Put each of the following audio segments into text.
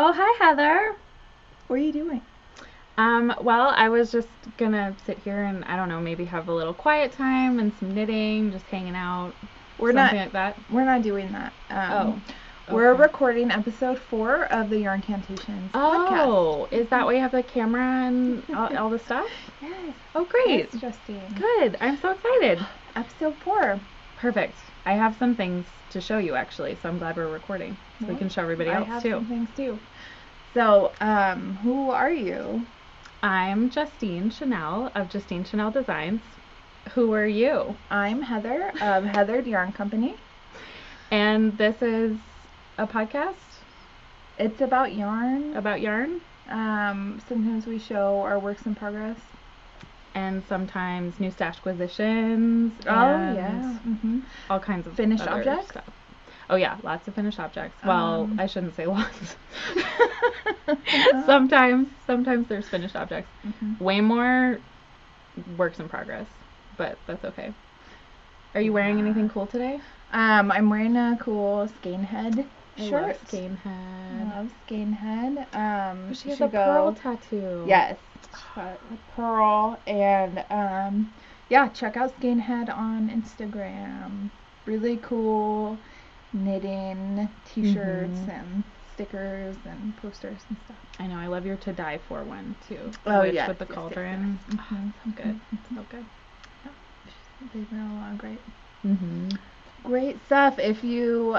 Oh, hi, Heather. What are you doing? Well, I was just gonna sit here and I don't know, maybe have a little quiet time and some knitting, just hanging out, We're something not like that. we're not doing that. Oh, We're okay. recording episode 4 of the Yarncantations podcast. Oh, is that why you have the camera and all the stuff? Yes. Oh, great. Yes, Justine. Good. I'm so excited. Episode 4. Perfect. I have some things to show you actually, so I'm glad we're recording. So we can show everybody else I have too. some things too. So, who are you? I'm Justine Chanel of Justine Chanel Designs. Who are you? I'm Heather of Heather Yarn Company. And this is a podcast It's about yarn. about yarn Sometimes we show our works in progress. and sometimes new stashquisitions. Oh, yeah. All kinds of Finished other objects? stuff. Oh yeah, lots of finished objects. Well, I shouldn't say lots. Sometimes there's finished objects. Way more works in progress, but that's okay. Are you wearing anything cool today? I'm wearing a cool skein head I shirt. love skein head. Love skein head. She has should a pearl tattoo. Yes, a pearl, and yeah, check out skein head on Instagram. Really cool knitting t-shirts and stickers and posters and stuff. I know. I love your to die for one too. Oh, Witch yes, with the yes, cauldron. yes. Oh, so good. So good. They've done a lot of great Mm-hmm. great stuff. If you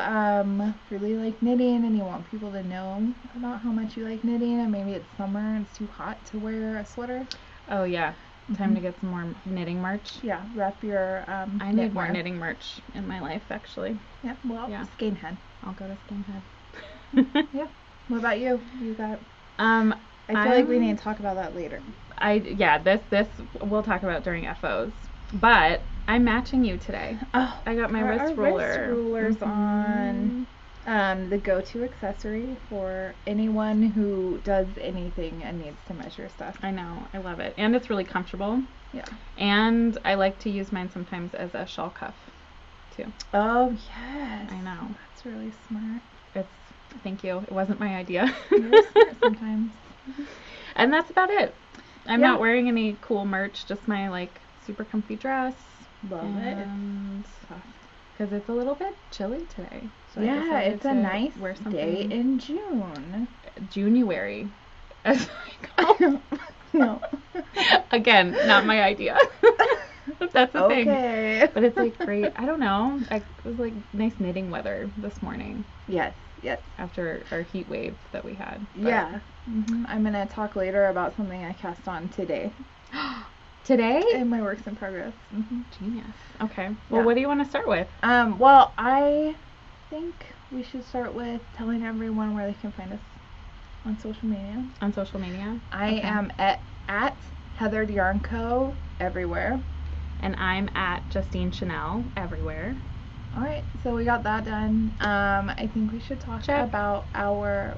really like knitting and you want people to know about how much you like knitting, and maybe it's summer and it's too hot to wear a sweater. Oh yeah. Time to get some more knitting merch. Yeah, wrap your I need more knitting merch in my life actually. Yeah, well, Yeah. skein head. I'll go to Skinhead. Yeah. What about you? You got I I feel like we need to talk about that later. This we'll talk about during FOs. But I'm matching you today. Oh, I got my our wrist ruler. Wrist rulers on. The go-to accessory for anyone who does anything and needs to measure stuff. I know. I love it. And it's really comfortable. Yeah. And I like to use mine sometimes as a shawl cuff too. Oh, yes. I know. That's really smart. Thank you. It wasn't my idea. You're smart sometimes. And that's about it. I'm Yeah. not wearing any cool merch, just my like super comfy dress. Love it. Because it's a little bit chilly today. So I Yeah, decided it's a to nice wear something day in June. January. As I call No. Again, not my idea. That's the thing. Okay. But it's like great. I don't know. It was like nice knitting weather this morning Yes, yes. after our heat wave that we had. But Yeah. I'm going to talk later about something I cast on today Today? in my works in progress. Genius. Okay. Well, Yeah. what do you want to start with? Well, I think we should start with telling everyone where they can find us on social media. On social media? I Okay. am at Heather Yarn Co. everywhere. And I'm at Justine Chanel everywhere. All right, so we got that done. I think we should talk Check. about our.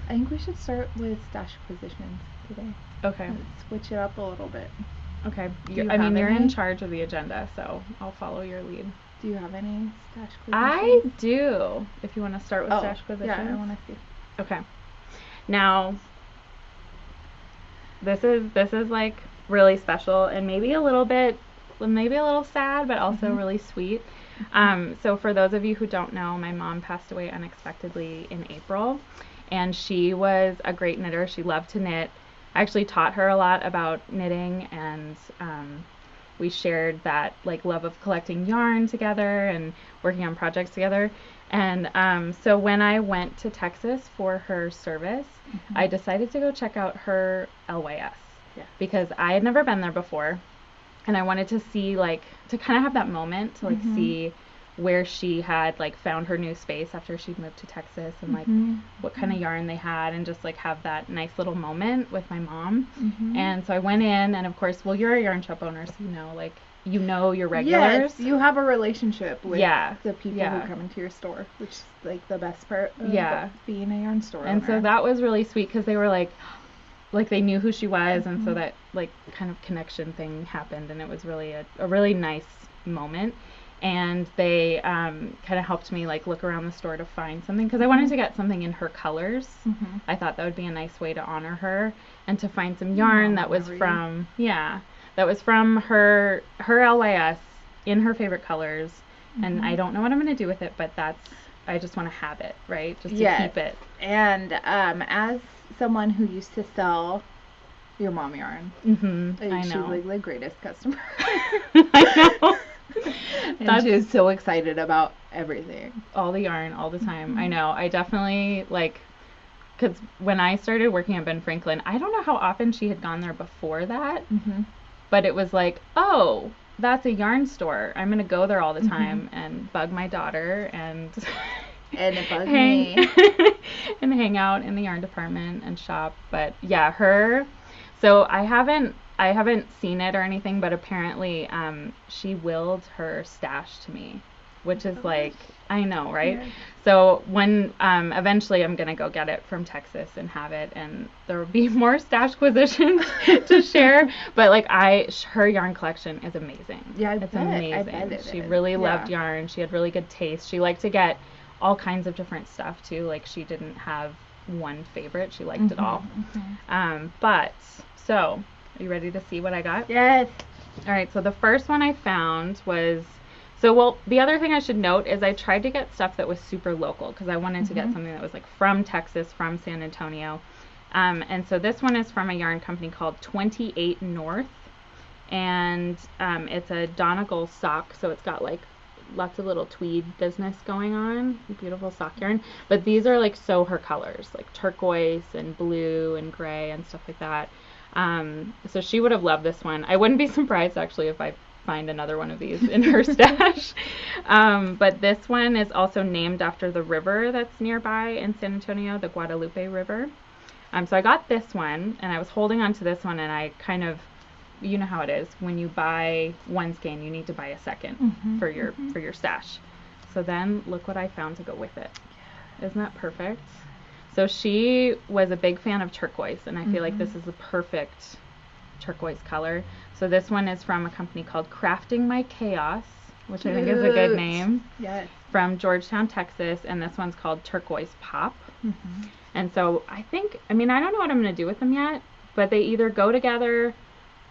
I think we should start with stashquisitions today. Okay. Let's switch it up a little bit. Okay. Do you I mean, have you're any? in charge of the agenda, so I'll follow your lead. Do you have any stashquisitions? I do. If you want to start with stashquisitions. Yeah, I want to see. Okay. Now, this is like really special and maybe a little sad, but also really sweet. So for those of you who don't know, my mom passed away unexpectedly in April, and she was a great knitter. She loved to knit. I actually taught her a lot about knitting, and we shared that like love of collecting yarn together and working on projects together. And so when I went to Texas for her service, I decided to go check out her LYS because I had never been there before, and I wanted to see like to kind of have that moment to like see where she had like found her new space after she'd moved to Texas, and like what kind of yarn they had, and just like have that nice little moment with my mom. And so I went in, and of course, well, you're a yarn shop owner, so you know your regulars. Yes, you have a relationship with the people Yeah. who come into your store, which is like the best part of being a yarn store And owner. so that was really sweet because they were like they knew who she was, and so that like kind of connection thing happened, and it was really a really nice moment. and they kind of helped me like look around the store to find something because I wanted to get something in her colors. I thought that would be a nice way to honor her, and to find some yarn that was from her LYS in her favorite colors. And I don't know what I'm going to do with it, but I just want to have it, right? Just to keep it. And as someone who used to sell your mom yarn, I know. she's like the greatest customer. I know. And she is so excited about everything. All the yarn, all the time. I know. I definitely, like, because when I started working at Ben Franklin, I don't know how often she had gone there before that, but it was like, oh, that's a yarn store. I'm going to go there all the time and bug my daughter and it bugs me. And hang out in the yarn department and shop. But yeah, her, so I haven't seen it or anything, but apparently she willed her stash to me, which is like, I know, right? Yeah. So when eventually I'm going to go get it from Texas and have it, and there will be more stashquisitions to share, but like her yarn collection is amazing. Yeah, it's amazing. She really loved yarn. She had really good taste. She liked to get all kinds of different stuff too. Like she didn't have one favorite. She liked it all. But so, are you ready to see what I got? Yes. All right, so the first one I found was, the other thing I should note is I tried to get stuff that was super local because I wanted to get something that was like from Texas, from San Antonio. And so this one is from a yarn company called 28 North, and it's a Donegal sock, so it's got like lots of little tweed business going on. Beautiful sock yarn. But these are like her colors, like turquoise and blue and gray and stuff like that. So she would have loved this one. I wouldn't be surprised actually if I find another one of these in her stash. But this one is also named after the river that's nearby in San Antonio, the Guadalupe River. So I got this one, and I was holding on to this one, and I kind of, you know how it is, when you buy one skein, you need to buy a second for your stash. So then look what I found to go with it. Isn't that perfect? So she was a big fan of turquoise, and I feel like this is the perfect turquoise color. So this one is from a company called Crafting My Chaos, which I think is a good name. Yes. From Georgetown, Texas, and this one's called Turquoise Pop. And so I don't know what I'm going to do with them yet, but they either go together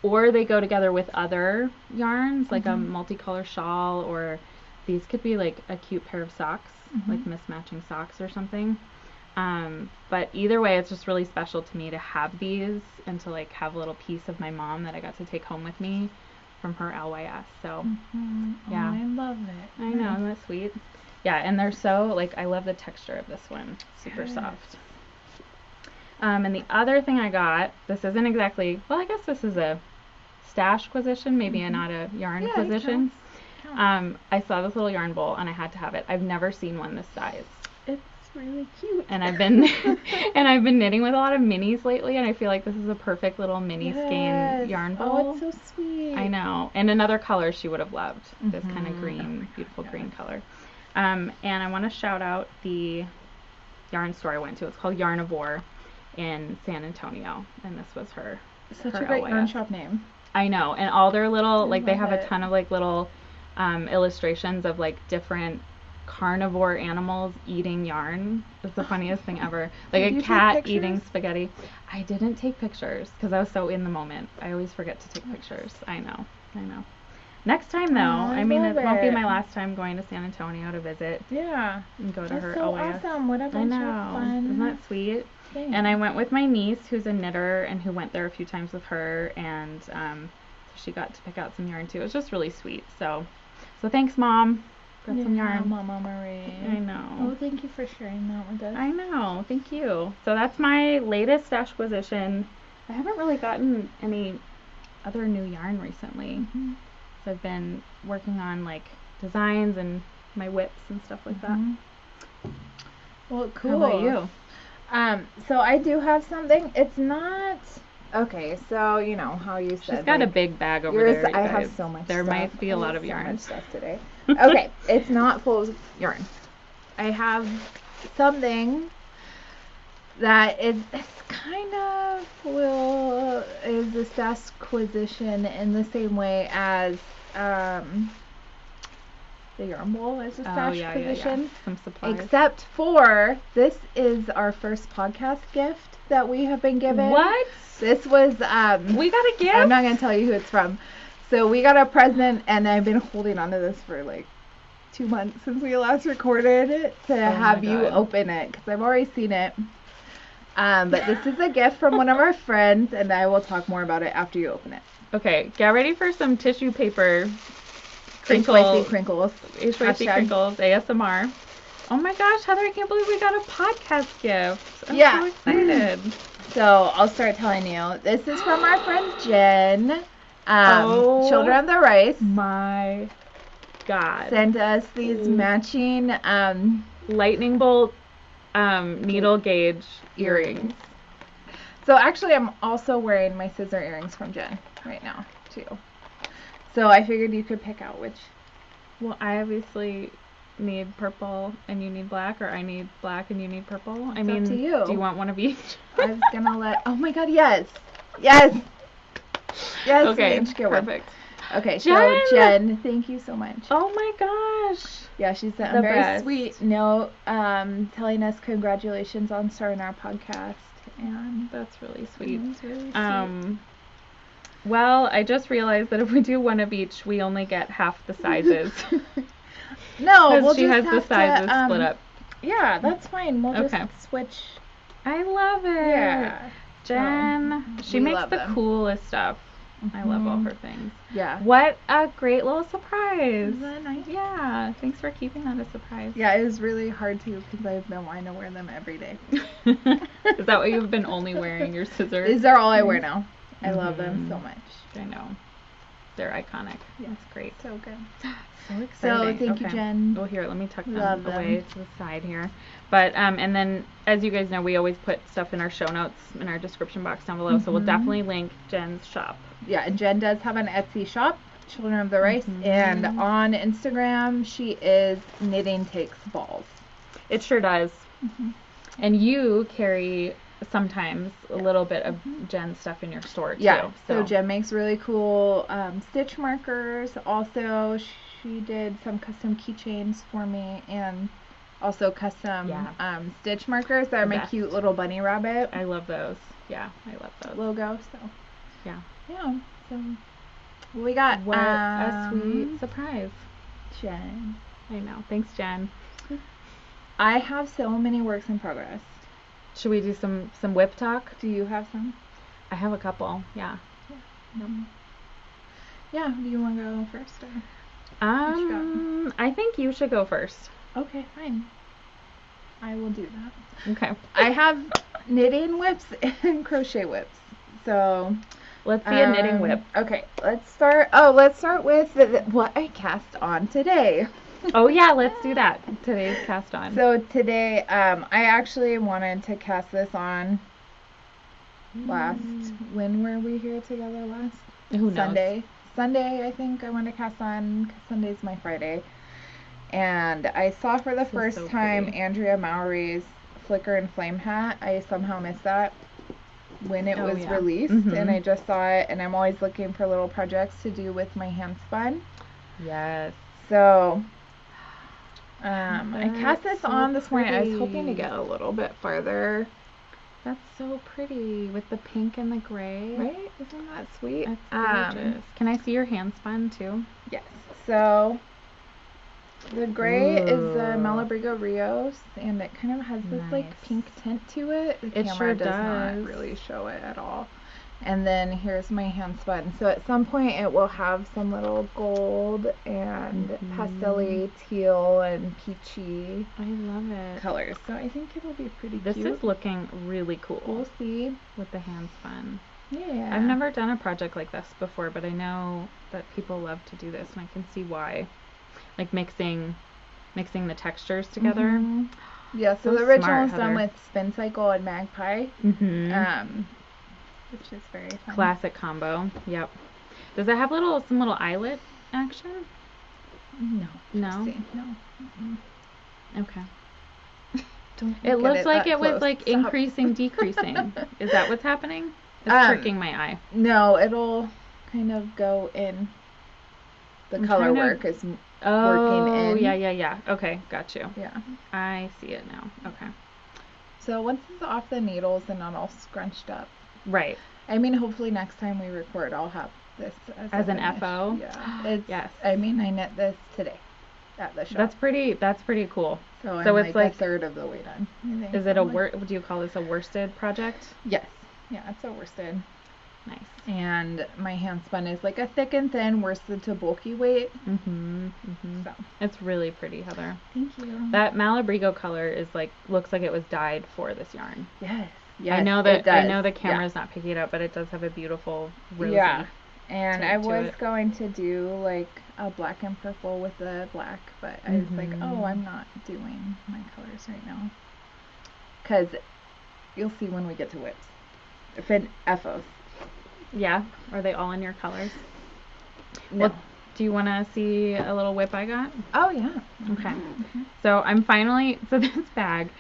or they go together with other yarns, like a multicolor shawl, or these could be like a cute pair of socks, like mismatching socks or something. But either way, it's just really special to me to have these and to like have a little piece of my mom that I got to take home with me from her LYS. So yeah. Oh, I love it. I know, isn't that sweet? Yeah, and they're so, like, I love the texture of this one. Super soft. And the other thing I got, this isn't exactly, well, I guess this is a stashquisition, maybe not a yarnquisition. I saw this little yarn bowl and I had to have it. I've never seen one this size. It's really cute. And I've been knitting with a lot of minis lately, and I feel like this is a perfect little mini skein yarn bowl. Oh, it's so sweet. I know. And another color she would have loved. This kind of green, beautiful green color. And I want to shout out the yarn store I went to. It's called Yarnivore in San Antonio, and this was her. Such a great yarn shop name. I know, and all their little, like, they have a ton of like little illustrations of like different carnivore animals eating yarn. It's the funniest thing ever. Like a cat eating spaghetti. I didn't take pictures because I was so in the moment. I always forget to take pictures. I know. Next time, though, I mean, it won't be my last time going to San Antonio to visit. Yeah. And go to her so LYS. Awesome. What a bunch of fun. Isn't that sweet? Thanks. And I went with my niece, who's a knitter, and who went there a few times with her, and she got to pick out some yarn, too. It was just really sweet. So thanks, Mom. Got some yarn. Mama Marie. I know. Oh, thank you for sharing that with us. I know. Thank you. So that's my latest stashquisition. I haven't really gotten any other new yarn recently. So I've been working on like designs and my whips and stuff like that. Well, cool. How about you? So I do have something. It's not okay. So you know how you said she's got a big bag over there. I have so much. There stuff. might be a lot of yarn. So much stuff today. Okay, it's not full of yarn. I have something that is kind of is a stashquisition in the same way as the yarn bowl as a stash position. Yeah. Some supplies. Except for, this is our first podcast gift that we have been given. What? This was, we got a gift? I'm not going to tell you who it's from. So we got a present, and I've been holding on to this for like 2 months since we last recorded it to have you open it, because I've already seen it. But this is a gift from one of our friends, and I will talk more about it after you open it. Okay, get ready for some tissue paper Spicy crinkles. Spicy crinkles, ASMR. Oh my gosh, Heather, I can't believe we got a podcast gift. I'm so excited. So I'll start telling you. This is from our friend Jen. Children of the Rice. My God. Sent us these matching lightning bolt needle gauge earrings. So actually, I'm also wearing my scissor earrings from Jen right now, too. So I figured you could pick out which. Well, I obviously need purple and you need black, or I need black and you need purple. It's up to you. Do you want one of each? I was going to let... Oh my God, yes. Yes. Yes. Okay, perfect. Okay, so Jen, thank you so much. Oh my gosh. Yeah, she sent a very sweet note telling us congratulations on starting our podcast. And that's really sweet. It's really sweet. Well, I just realized that if we do one of each, we only get half the sizes. No, we'll she just has have the sizes to, split up. Yeah, that's fine. We'll just switch. I love it. Yeah. Jen, she makes the coolest stuff. I love all her things. Yeah. What a great little surprise. Isn't that nice? Yeah. Thanks for keeping that a surprise. Yeah, it was really hard to, because I've been wanting to wear them every day. Is that why you've been only wearing your scissors? These are all I wear now. I love them so much. I know. They're iconic. Yeah. That's great. So good. So exciting. So thank you, Jen. Well, here, let me tuck them away to the side here. But, and then, as you guys know, we always put stuff in our show notes, in our description box down below, so we'll definitely link Jen's shop. Yeah, and Jen does have an Etsy shop, Children of the Rice, and on Instagram, she is Knitting Takes Balls. It sure does. And you carry sometimes a little bit of Jen's stuff in your store, too. Yeah, so Jen makes really cool stitch markers. Also, she did some custom keychains for me, and also custom stitch markers that are my cute little bunny rabbit. I love those. Yeah, I love those. Logo, so. Yeah. Yeah, so we got what a sweet surprise. Jen. I know. Thanks, Jen. I have so many works in progress. Should we do some WIP talk? Do you have some? I have a couple, yeah. Yeah, do you want to go first? Or I think you should go first. Okay, fine. I will do that. Okay. I have knitting whips and crochet whips. So let's see a knitting whip. Okay, let's start with what I cast on today. Oh yeah, let's do that. Today's cast on. So today, I actually wanted to cast this on last. When were we here together last? Who knows? Sunday, I think I wanted to cast on, because Sunday's my Friday. And I saw for the first time Andrea Mowry's Flicker and Flame hat. I somehow missed that when it was released, and I just saw it, and I'm always looking for little projects to do with my hand spun. Yes. So I cast this on this morning. I was hoping to get a little bit farther. That's so pretty with the pink and the gray. Right? Isn't that sweet? That's gorgeous. Can I see your hand spun too? Yes. So the gray is the Malabrigo Rios, and it kind of has this like pink tint to it. The camera does not really show it at all. And then here's my hand spun. So at some point it will have some little gold and pastel-y, teal, and peachy colors. So I think it'll be pretty cute. This is looking really cool. We'll see. With the hand spun. Yeah. I've never done a project like this before, but I know that people love to do this, and I can see why. Like mixing the textures together. Yeah, so the original is done with Spin Cycle and Magpie. Which is very fun. Classic combo. Yep. Does it have some little eyelet action? No. No? No. Okay. It looks like it was like increasing, decreasing. Is that what's happening? It's tricking my eye. No, it'll kind of go in. The color work is working in. Yeah. Okay, got you. Yeah. I see it now. Okay. So once it's off the needles and not all scrunched up. Right. I mean, hopefully next time we record, I'll have this as an finish. FO. Yeah. Yes. I mean, I knit this today at the shop. That's pretty cool. So So I'm it's like like a third of the way done. I think. Is it do you call this a worsted project? Yes. Yeah, it's a worsted. Nice. And my hand spun is like a thick and thin worsted to bulky weight. So It's really pretty, Heather. thank you. That Malabrigo color is looks like it was dyed for this yarn. Yes. I know the camera's not picking it up, but it does have a beautiful rosy. Yeah. And I was it. going to do like a black and purple with the black, but I was like, oh, I'm not doing my colors right now. Because you'll see when we get to WIPs. FOs. Yeah. Are they all in your colors? No. Well, do you want to see a little WIP I got? Oh, yeah. Okay. So I'm finally, this bag,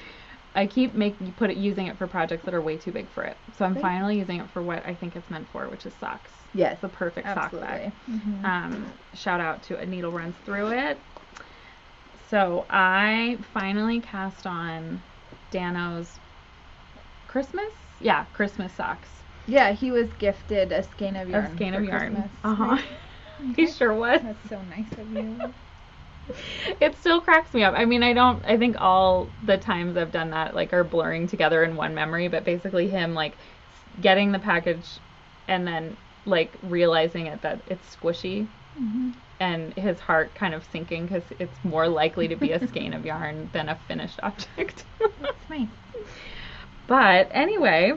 I keep using it for projects that are way too big for it. So I'm finally using it for what I think it's meant for, which is socks. Yes. It's the perfect sock bag. Mm-hmm. Shout out to A Needle Runs Through It. So I finally cast on Dano's Christmas socks. Yeah, he was gifted a skein of yarn. A skein of yarn. Christmas, Right? Okay. He sure was. That's so nice of you. It still cracks me up. I mean, I think all the times I've done that are blurring together in one memory, but basically him getting the package and then realizing that it's squishy and his heart kind of sinking because it's more likely to be a skein of yarn than a finished object. That's nice. But anyway,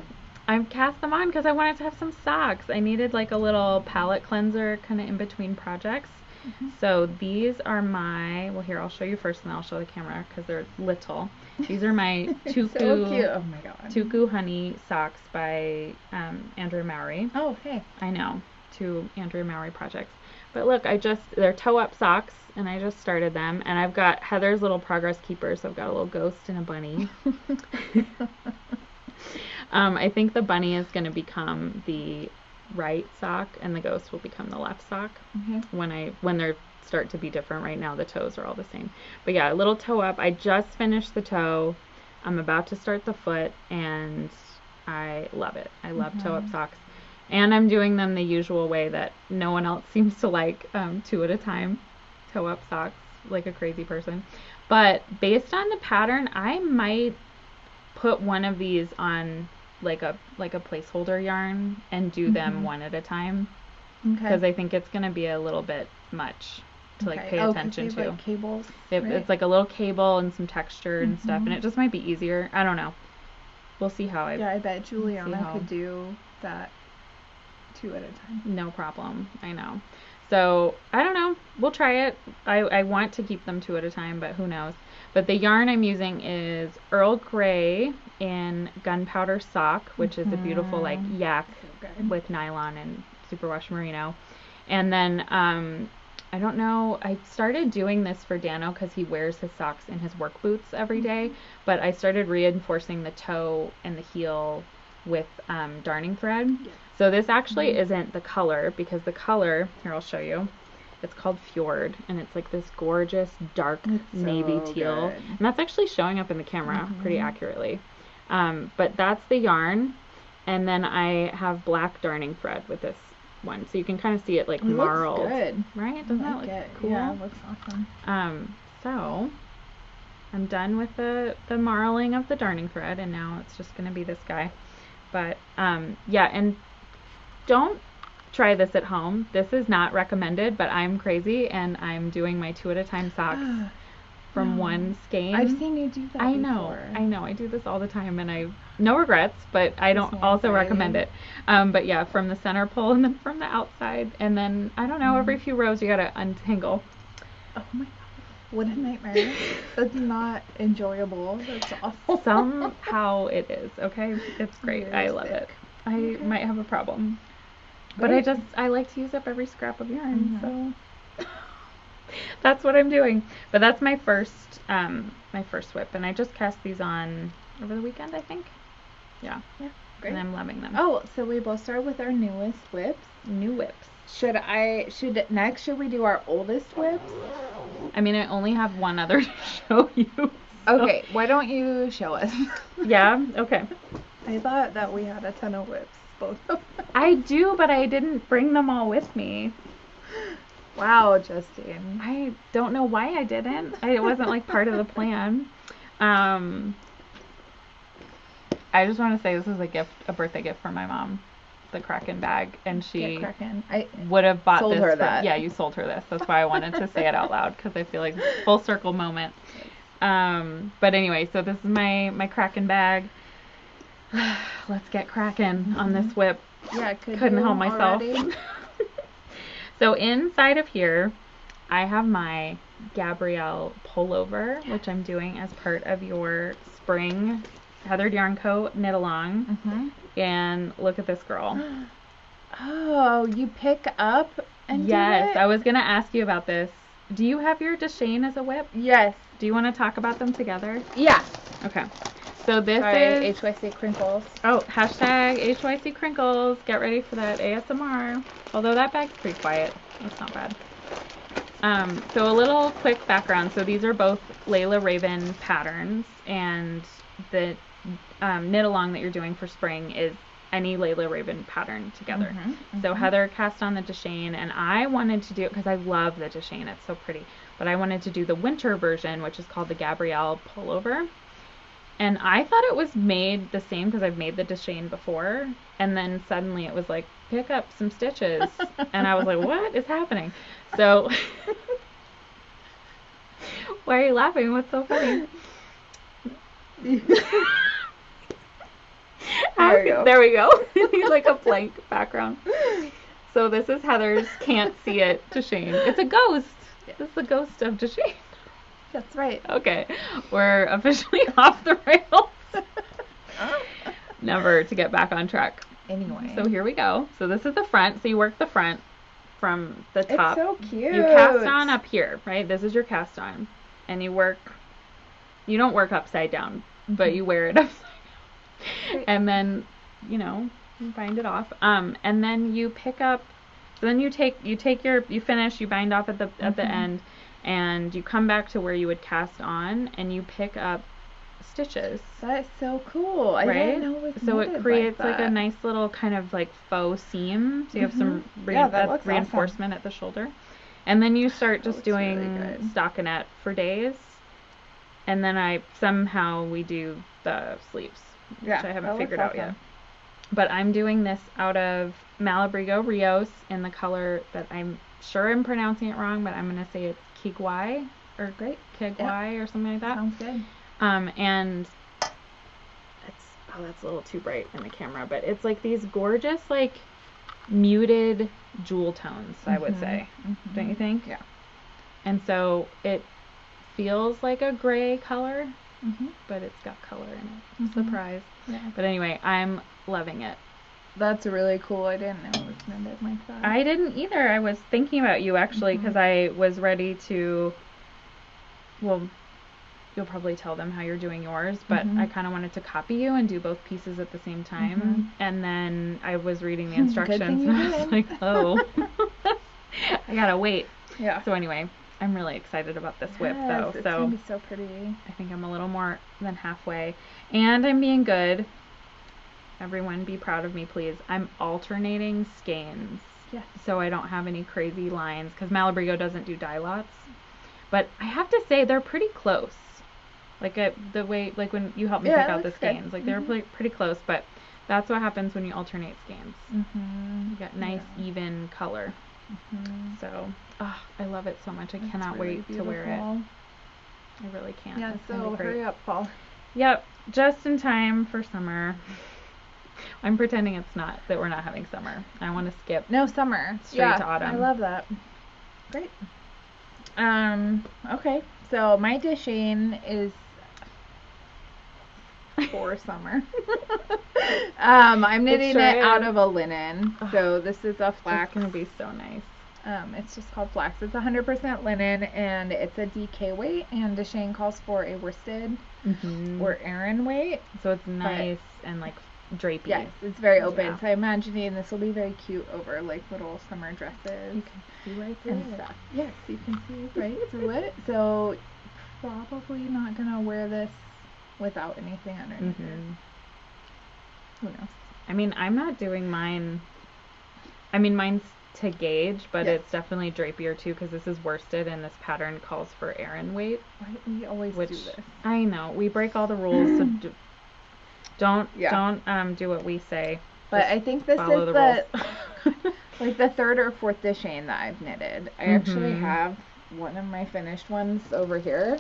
I cast them on because I wanted to have some socks. I needed a little palette cleanser kind of in between projects. So these are here, I'll show you first and then I'll show the camera because they're little. These are my Tuku, so cute. Oh my god. Tuku Honey socks by Andrea Mowry. Oh, hey. I know, 2 Andrea Mowry projects. But look, they're toe-up socks, and I just started them. And I've got Heather's little progress keeper, so I've got a little ghost and a bunny. I think the bunny is going to become the right sock, and the ghost will become the left sock when they start to be different. Right now, the toes are all the same. But yeah, a little toe-up. I just finished the toe. I'm about to start the foot, and I love it. I love toe-up socks. And I'm doing them the usual way that no one else seems to like, 2 at a time, toe-up socks, like a crazy person. But based on the pattern, I might put one of these on like a placeholder yarn and do them one at a time. Because I think it's going to be a little bit much to pay attention to. Cables. It's like a little cable and some texture and stuff, and it just might be easier. I don't know. We'll see how I bet Juliana could do that 2 at a time. No problem. I know. So, I don't know. We'll try it. I want to keep them 2 at a time, but who knows. But the yarn I'm using is Earl Grey in Gunpowder Sock, which is a beautiful yak with nylon and superwash merino. And then, I don't know, I started doing this for Dano because he wears his socks in his work boots every day, but I started reinforcing the toe and the heel with darning thread. So this actually isn't the color, because the color, here I'll show you, it's called Fjord, and it's like this gorgeous dark navy teal. Good. And that's actually showing up in the camera pretty accurately. But that's the yarn, and then I have black darning thread with this one. So you can kind of see it marled. Looks good. Right? Doesn't that look cool? Yeah, it looks awesome. So I'm done with the marling of the darning thread, and now it's just going to be this guy. But yeah, and don't try this at home. This is not recommended, but I'm crazy and I'm doing my 2 at a time socks from one skein. I've seen you do that. I know. I do this all the time, and I no regrets, but I don't also recommend it. But yeah, from the center pull and then from the outside, and then I don't know, every few rows you gotta untangle. Oh my god, what a nightmare! That's not enjoyable. That's awful. Somehow it is. Okay, it's great. I love it. I might have a problem. But I like to use up every scrap of yarn, so that's what I'm doing. But that's my first WIP, and I just cast these on over the weekend, I think. Yeah. Great. And I'm loving them. Oh, so we both started with our newest whips. New whips. Should we do our oldest whips? I mean, I only have one other to show you. So. Okay, why don't you show us? Yeah? Okay. I thought that we had a ton of whips, both of them. I do, but I didn't bring them all with me. Wow, Justine. I don't know why I didn't. It wasn't like part of the plan. I just want to say this is a birthday gift for my mom, the Kraken bag, and she would have bought sold this. Her that. Yeah, you sold her this. That's why I wanted to say it out loud because I feel like full circle moment. But anyway, so this is my Kraken bag. Let's get cracking on this whip. Yeah, couldn't help myself. So inside of here, I have my Gabrielle pullover, which I'm doing as part of your spring Heathered Yarn Co. knit along. Mm-hmm. And look at this girl. Oh, you pick up and yes, do it? I was going to ask you about this. Do you have your Justine as a whip? Yes. Do you want to talk about them together? Yeah. Okay. So this is HYC Crinkles. Oh, hashtag HYC Crinkles. Get ready for that ASMR. Although that bag's pretty quiet. That's not bad. So a little quick background. So these are both Layla Raven patterns, and the knit along that you're doing for spring is any Layla Raven pattern together. Mm-hmm. So Heather cast on the Justine, and I wanted to do it because I love the Justine. It's so pretty. But I wanted to do the winter version, which is called the Gabrielle pullover. And I thought it was made the same because I've made the Justine before. And then suddenly it was like, pick up some stitches. And I was like, what is happening? So, why are you laughing? What's so funny? There we go. Like a blank background. So this is Heather's can't see it Justine. It's a ghost. This is the ghost of Justine. That's right. Okay, we're officially off the rails. Never to get back on track. Anyway. So here we go. So this is the front. So you work the front from the top. It's so cute. You cast on up here, right? This is your cast on. And you don't work upside down, but you wear it upside down. Great. And then, you bind it off. And then you pick up, so then you finish, you bind off at the end. And you come back to where you would cast on, and you pick up stitches. That is so cool. I didn't know it was So it creates like a nice little kind of like faux seam. So you have some reinforcement at the shoulder. And then you start just doing stockinette for days. And then we do the sleeves, which I haven't figured out yet. But I'm doing this out of Malabrigo Rios in the color that I'm sure I'm pronouncing it wrong, but I'm going to say it's Kigwai or Kigwai or something like that. Sounds good. And that's a little too bright in the camera, but it's like these gorgeous, like muted jewel tones, I would say. Mm-hmm. Don't you think? Yeah. And so it feels like a gray color, but it's got color in it. Mm-hmm. Surprise. Yeah. But anyway, I'm loving it. That's really cool. I didn't know it was knitted like that. I didn't either. I was thinking about you actually because I was ready to, well, you'll probably tell them how you're doing yours, but I kind of wanted to copy you and do both pieces at the same time. And then I was reading the instructions and I was like, oh, I gotta wait. Yeah. So anyway, I'm really excited about this whip though. It's gonna be so pretty. I think I'm a little more than halfway. And I'm being good. Everyone be proud of me, please. I'm alternating skeins. Yes. So I don't have any crazy lines because Malabrigo doesn't do dye lots. But I have to say they're pretty close. Like the way, like when you helped me pick out the skeins, like they're pretty close. But that's what happens when you alternate skeins. You get nice even color. So I love it so much. I cannot wait to wear it. I really can't. Yeah. So hurry up, fall. Yep. Just in time for summer. I'm pretending that we're not having summer. I want to skip. No summer. Straight to autumn. I love that. Great. Okay. So my Justine is for summer. I'm knitting it out of a linen. So this is a flax. It's gonna be so nice. It's just called flax. It's 100% linen and it's a DK weight, and Justine calls for a worsted or Aran weight. So it's nice and like drapey. Yes, it's very open. Yeah. So I'm imagining this will be very cute over like little summer dresses. You can see right through and it. stuff. Yes, you can see right through it. So probably not gonna wear this without anything underneath here. Who knows? I mean, I'm not doing mine. I mean, mine's to gauge, but Yes. it's definitely drapier too because this is worsted and this pattern calls for Aran weight. Why we always Which do this? I know we break all the rules, so don't do what we say. But I think this follow is the like the third or fourth Justine that I've knitted. I actually have one of my finished ones over here.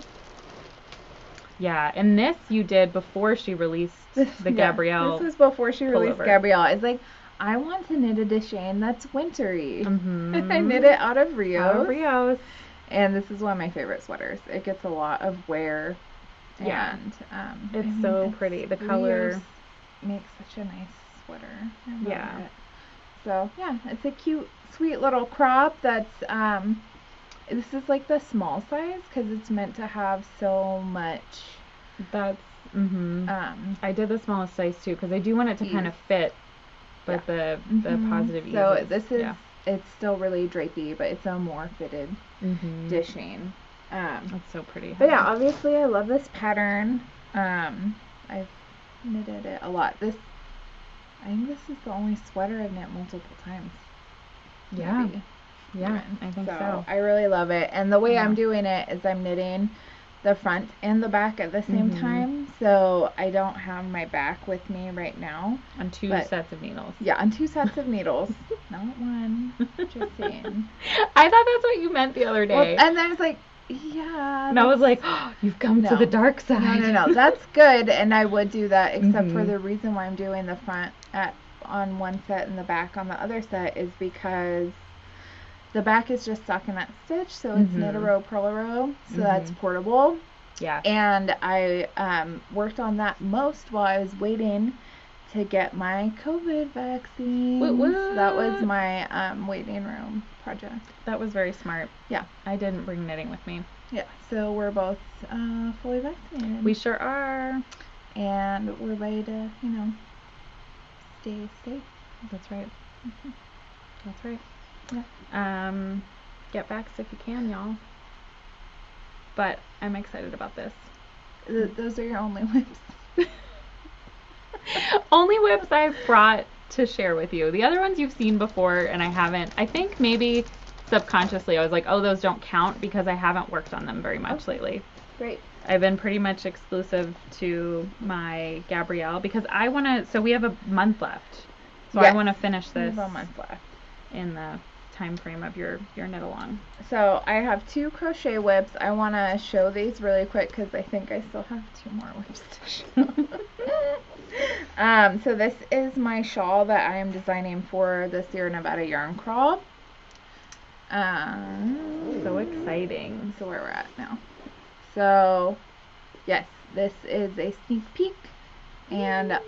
Yeah, and this you did before she released the Gabrielle. This was before she released pullover. Gabrielle. I was like, I want to knit a Justine that's wintry. Mm-hmm. I knit it out of Rios. Rios. And this is one of my favorite sweaters. It gets a lot of wear. Yeah. And It's so pretty. The color Rios makes such a nice sweater. I love Yeah. it. So yeah, it's a cute, sweet little crop that's this is like the small size because it's meant to have so much. That's I did the smallest size too because I do want it to kind of fit, but the positive ease. So this is it's still really drapey, but it's a more fitted Justine. That's so pretty. But yeah, obviously I love this pattern. I've knitted it a lot. I think this is the only sweater I've knit multiple times. Yeah. Maybe. Yeah, I think so. I really love it. And the way I'm doing it is I'm knitting the front and the back at the same time. So I don't have my back with me right now. On two sets of needles. Yeah, on 2 sets of needles. Not one. Just saying. I thought that's what you meant the other day. Well, and I was like, yeah. And I was like, oh, you've come to the dark side. No. That's good. And I would do that, except for the reason why I'm doing the front on one set and the back on the other set is because the back is just stockinette stitch, so it's knit a row, purl a row, so that's portable. Yeah. And I worked on that most while I was waiting to get my COVID vaccine. That was my waiting room project. That was very smart. Yeah. I didn't bring knitting with me. Yeah, so we're both fully vaccinated. We sure are. And we're ready to, stay safe. That's right. That's right. Yeah. Get vaxxed if you can, y'all. But I'm excited about this. Those are your only whips. Only whips I've brought to share with you. The other ones you've seen before and I haven't. I think maybe subconsciously I was like, oh, those don't count because I haven't worked on them very much lately. Great. I've been pretty much exclusive to my Gabrielle because I want to, so we have a month left. So I want to finish this. We have a month left. In the time frame of your knit along. So I have 2 crochet whips. I want to show these really quick because I think I still have 2 more whips to show. So this is my shawl that I am designing for the Sierra Nevada Yarn Crawl. So exciting. So where we're at now. So yes, this is a sneak peek, and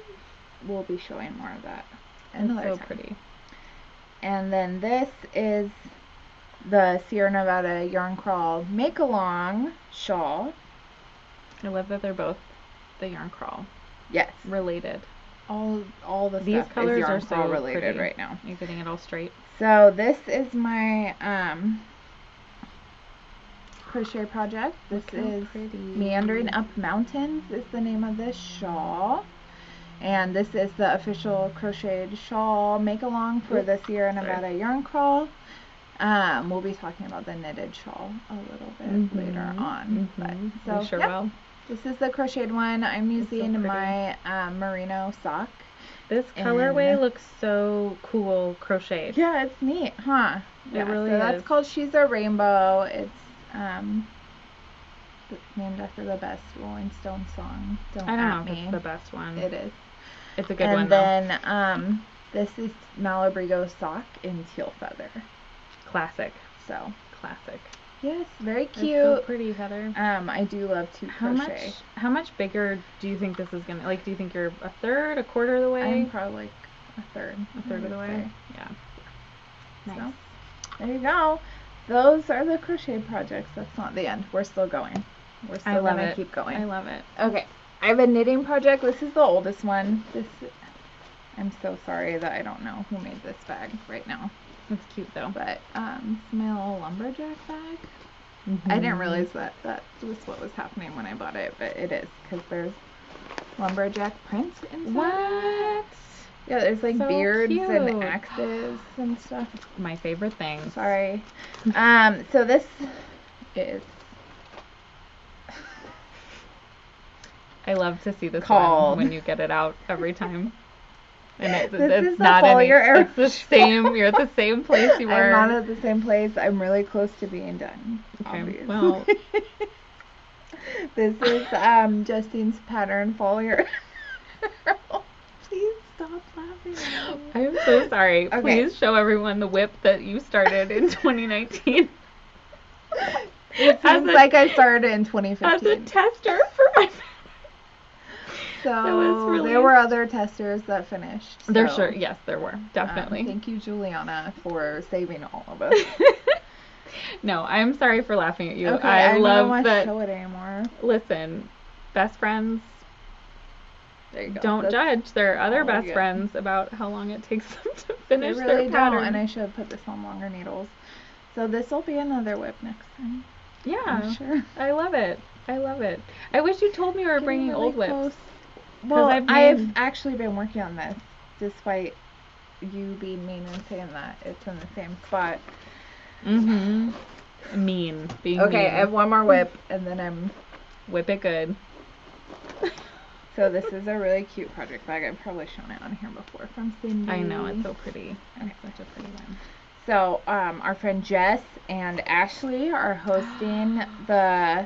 we'll be showing more of that another so time. Pretty. And then this is the Sierra Nevada Yarn Crawl Make Along shawl. I love that they're both the Yarn Crawl. Yes. Related. All the These stuff colors is Yarn are Crawl so related pretty. right now. You're getting it all straight. So this is my crochet project. This is Meandering Up Mountains is the name of this shawl. And this is the official crocheted shawl make along for the Sierra Nevada Yarn Crawl. We'll be talking about the knitted shawl a little bit later on. But so we sure will. This is the crocheted one. I'm using my merino sock. This colorway looks so cool crocheted. Yeah, it's neat, huh? It really so is. That's called She's a Rainbow. It's named after the best Rolling Stone song. I don't know if it's the best one. It is. It's a good one, And then this is Malabrigo sock in teal feather. Classic. So classic. Yes, very cute. It's so pretty, Heather. I do love to crochet. How much bigger do you think this is gonna? Like, do you think you're a third, a quarter of the way? I'm probably like a third. A third of the way. Yeah. Nice. So, there you go. Those are the crochet projects. That's not the end. We're still going. We're still gonna keep going. I love it. Okay. I have a knitting project. This is the oldest one. I'm so sorry that I don't know who made this bag right now. It's cute though. But it's my little lumberjack bag. I didn't realize that was what was happening when I bought it, but it is, because there's lumberjack print inside. What? Yeah, there's like So beards cute. and axes and stuff. My favorite thing. Sorry. So this is I love to see this called. one when you get it out every time. And it's is the not foliar it's the same. You're at the same place you were. I'm not at the same place. I'm really close to being done. Okay. Obviously. Well, this is Justine's pattern foliar. Please stop laughing. I'm so sorry. Okay. Please show everyone the WIP that you started in 2019. It seems like I started in 2015. As a tester for my. So there were other testers that finished. There so, sure, yes, there were, definitely. Thank you, Juliana, for saving all of us. No, I'm sorry for laughing at you. Okay, I love don't want that. to show it anymore. Listen, best friends There you go. don't judge their other all best good. friends about how long it takes them to finish They really their pattern. don't, and I should put this on longer needles. So this will be another WIP next time. Yeah, I'm sure. I love it. I love it. I wish you told me you were bringing really old WIPs. close. Well, I've actually been working on this, despite you being mean and saying that it's in the same spot. Mm-hmm. Mean. Being Okay, mean. I have one more WIP, and then I'm... WIP it good. So this is a really cute project bag. I've probably shown it on here before from Cindy. I know, it's so pretty. Okay. It's such a pretty one. So, our friend Jess and Ashley are hosting the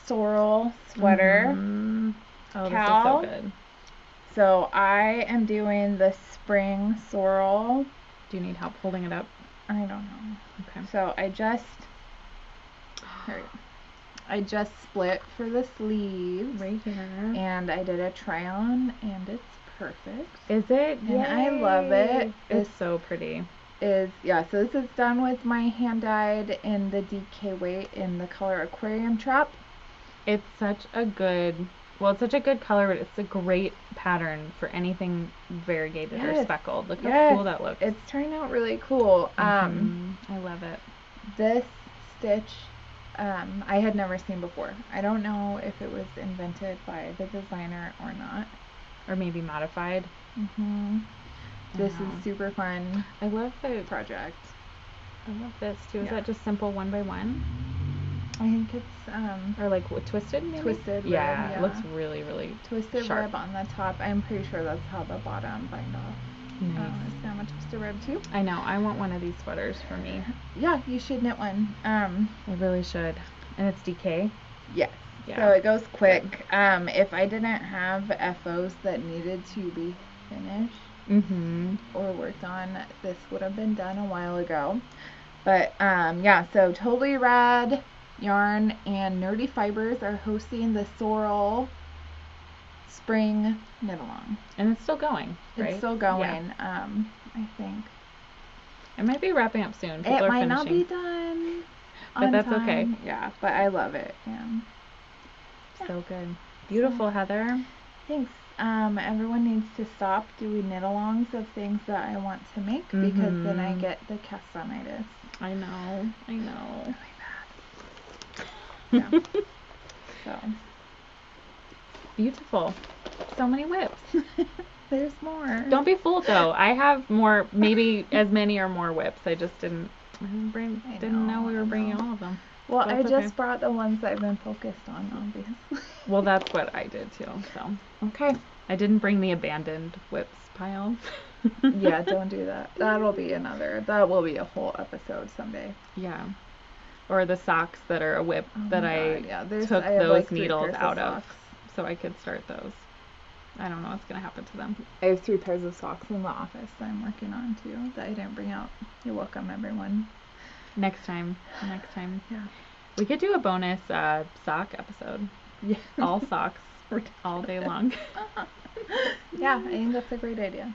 sorrel sweater. Mm-hmm. Oh, cowl. this is so good. So I am doing the spring sorrel. Do you need help holding it up? I don't know. Okay. So I just split for the sleeves. Right here. And I did a try on, and it's perfect. Is it? And I love it. It's so pretty. So this is done with my hand dyed in the DK weight in the color Aquarium Trap. It's such a good color, but it's a great pattern for anything variegated or speckled. Look how cool that looks. It's turning out really cool. I love it. This stitch I had never seen before. I don't know if it was invented by the designer or not. Or maybe modified. This is super fun. I love the project. I love this too. Is that just simple 1 by 1? I think it's or like twisted maybe? Twisted rib, yeah, it looks really, really twisted sharp. rib on the top. I'm pretty sure that's how the bottom bind off. Nice. It's gonna have a twisted rib too. I know. I want one of these sweaters for me. Yeah, you should knit one. I really should. And it's DK. Yes. Yeah. So it goes quick. If I didn't have FOs that needed to be finished or worked on, this would have been done a while ago. But yeah, so Totally Rad Yarn and Nerdy Fibers are hosting the Sorrel Spring Knit Along. And it's still going, right? It's still going. Yeah. I think it might be wrapping up soon. People it are might finishing. not be done, but that's time. okay. Yeah, but I love it. And so good. Beautiful, Heather. Thanks. Everyone needs to stop doing knit-alongs of things that I want to make because then I get the castanitis. I know. Really bad. Yeah. So beautiful. So many WIPs. There's more. Don't be fooled though. I have more, maybe as many or more WIPs. I just didn't know we were bringing all of them. Well, so I just okay. brought the ones that I've been focused on, obviously. Well, that's what I did too. So okay. I didn't bring the abandoned WIPs pile. Yeah, don't do that. That will be a whole episode someday. Yeah. Or the socks that are a WIP that I took I have those like needles out of so I could start those. I don't know what's going to happen to them. I have 3 pairs of socks in the office that I'm working on too that I didn't bring out. You're welcome, everyone. Next time. Yeah. We could do a bonus sock episode. Yeah. All socks. All day long. Yeah, I think that's a great idea.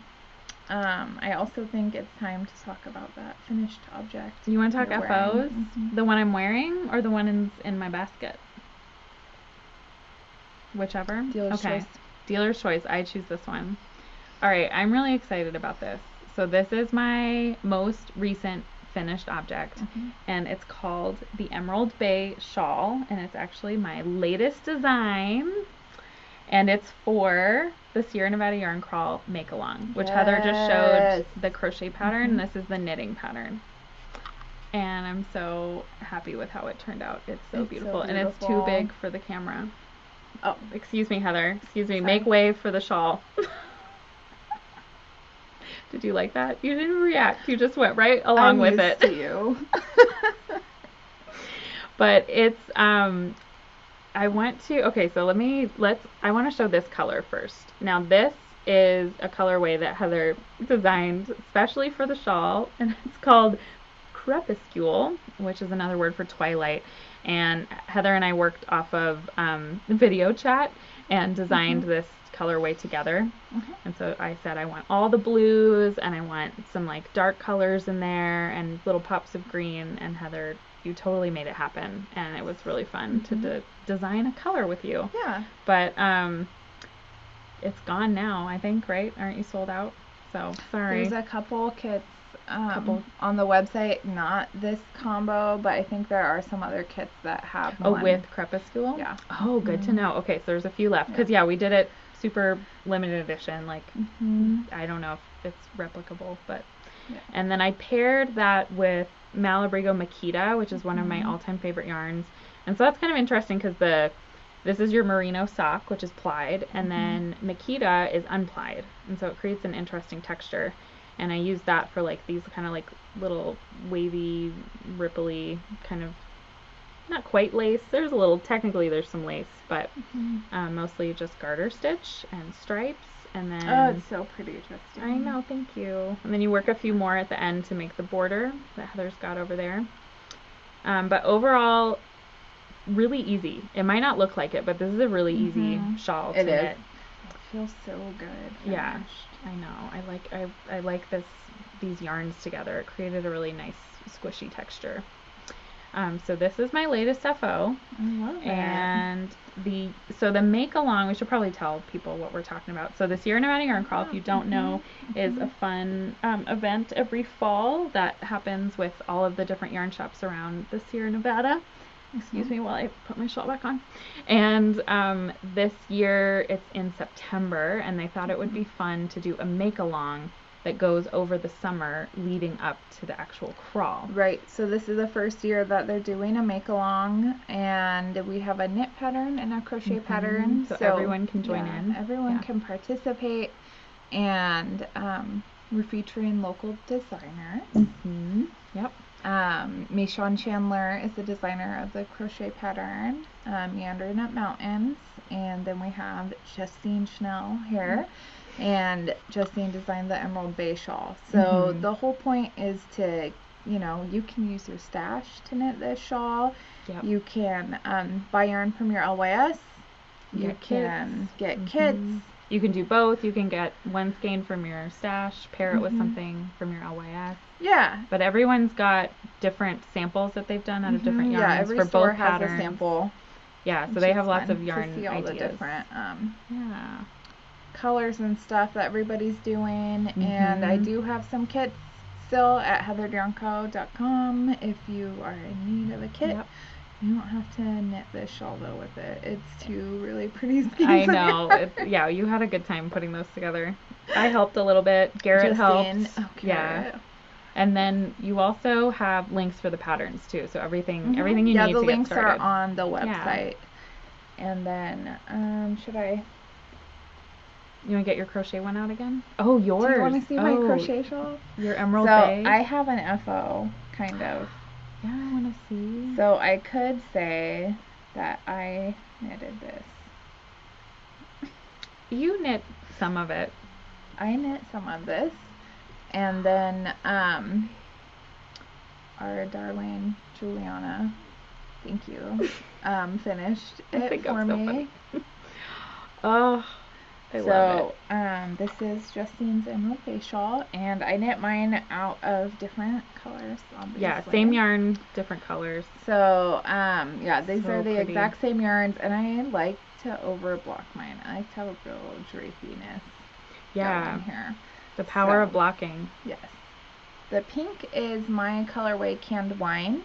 I also think it's time to talk about that finished object. You want to talk FOs? The one I'm wearing or the one in my basket? Whichever. Dealer's choice. Dealer's choice. I choose this one. All right, I'm really excited about this. So this is my most recent finished object, and it's called the Emerald Bay Shawl, and it's actually my latest design, and it's for the Sierra Nevada Yarn Crawl Make Along, which Heather just showed the crochet pattern. This is the knitting pattern. And I'm so happy with how it turned out. It's so beautiful. And it's too big for the camera. Oh, excuse me, Heather. Excuse me. Sorry. Make way for the shawl. Did you like that? You didn't react. You just went right along with it. To you. But it's I want to I want to show this color first. Now this is a colorway that Heather designed especially for the shawl, and it's called Crepuscule, which is another word for twilight. And Heather and I worked off of video chat and designed this colorway together. And so I said I want all the blues and I want some like dark colors in there and little pops of green, and Heather, you totally made it happen, and it was really fun to design a color with you. Yeah. But it's gone now, I think, right? Aren't you sold out? So sorry. There's a couple kits on the website, not this combo, but I think there are some other kits that have one. With Crepuscule? Yeah. Oh, good to know. Okay, so there's a few left, because we did it super limited edition, like I don't know if it's replicable, but and then I paired that with Malabrigo Makita, which is one of my all-time favorite yarns. And so that's kind of interesting because this is your merino sock, which is plied, and then Makita is unplied, and so it creates an interesting texture. And I use that for like these kind of like little wavy, ripply kind of, not quite lace. There's a little, technically there's some lace, but mostly just garter stitch and stripes. And then, oh, it's so pretty, Justine. I know, thank you. And then you work a few more at the end to make the border that Heather's got over there. But overall, really easy. It might not look like it, but this is a really easy shawl to knit. It feels so good. Yeah, I know. I like these yarns together. It created a really nice squishy texture. So this is my latest FO. I love it. And the make along, we should probably tell people what we're talking about. So the Sierra Nevada Yarn Crawl, if you don't know, is a fun event every fall that happens with all of the different yarn shops around the Sierra Nevada. Excuse me while I put my shawl back on. And this year it's in September, and they thought it would be fun to do a make along that goes over the summer leading up to the actual crawl. Right, so this is the first year that they're doing a make along, and we have a knit pattern and a crochet pattern. So everyone can join in. Everyone can participate, and we're featuring local designers. Yep. Michonne Chandler is the designer of the crochet pattern, Meandering Up Mountains, and then we have Justine Schnell here. And Justine designed the Emerald Bay shawl. So the whole point is to, you can use your stash to knit this shawl. Yep. You can buy yarn from your LYS. You can get kits. You can do both. You can get one skein from your stash, pair it with something from your LYS. Yeah. But everyone's got different samples that they've done out of different yarns. Yeah, every for store both has patterns. a sample. Yeah, so they have lots of yarn to see all ideas. The different colors and stuff that everybody's doing. And I do have some kits still at heatherdyarnco.com if you are in need of a kit. Yep. You don't have to knit this shawl though with it. It's two really pretty skeins. I know. Yeah, you had a good time putting those together. I helped a little bit. Garrett helped. Okay. Yeah. And then you also have links for the patterns too. So everything you need to get started. Yeah, the links are on the website. Yeah. And then should I? You want to get your crochet one out again? Oh, yours. Do you want to see my crochet shawl? Your Emerald Bay. So I have an FO, kind of. Yeah, I want to see. So I could say that I knitted this. You knit some of it. I knit some of this. And then our darling Juliana, thank you, finished it for me. Oh, I love it. This is Justine's Emerald Bay shawl, and I knit mine out of different colors. Obviously. Yeah, same yarn, different colors. So, these are the pretty. exact same yarns, and I like to overblock mine. I like to have a real drapiness. Yeah. going here. The power of So, blocking. yes. The pink is my colorway Canned Wine,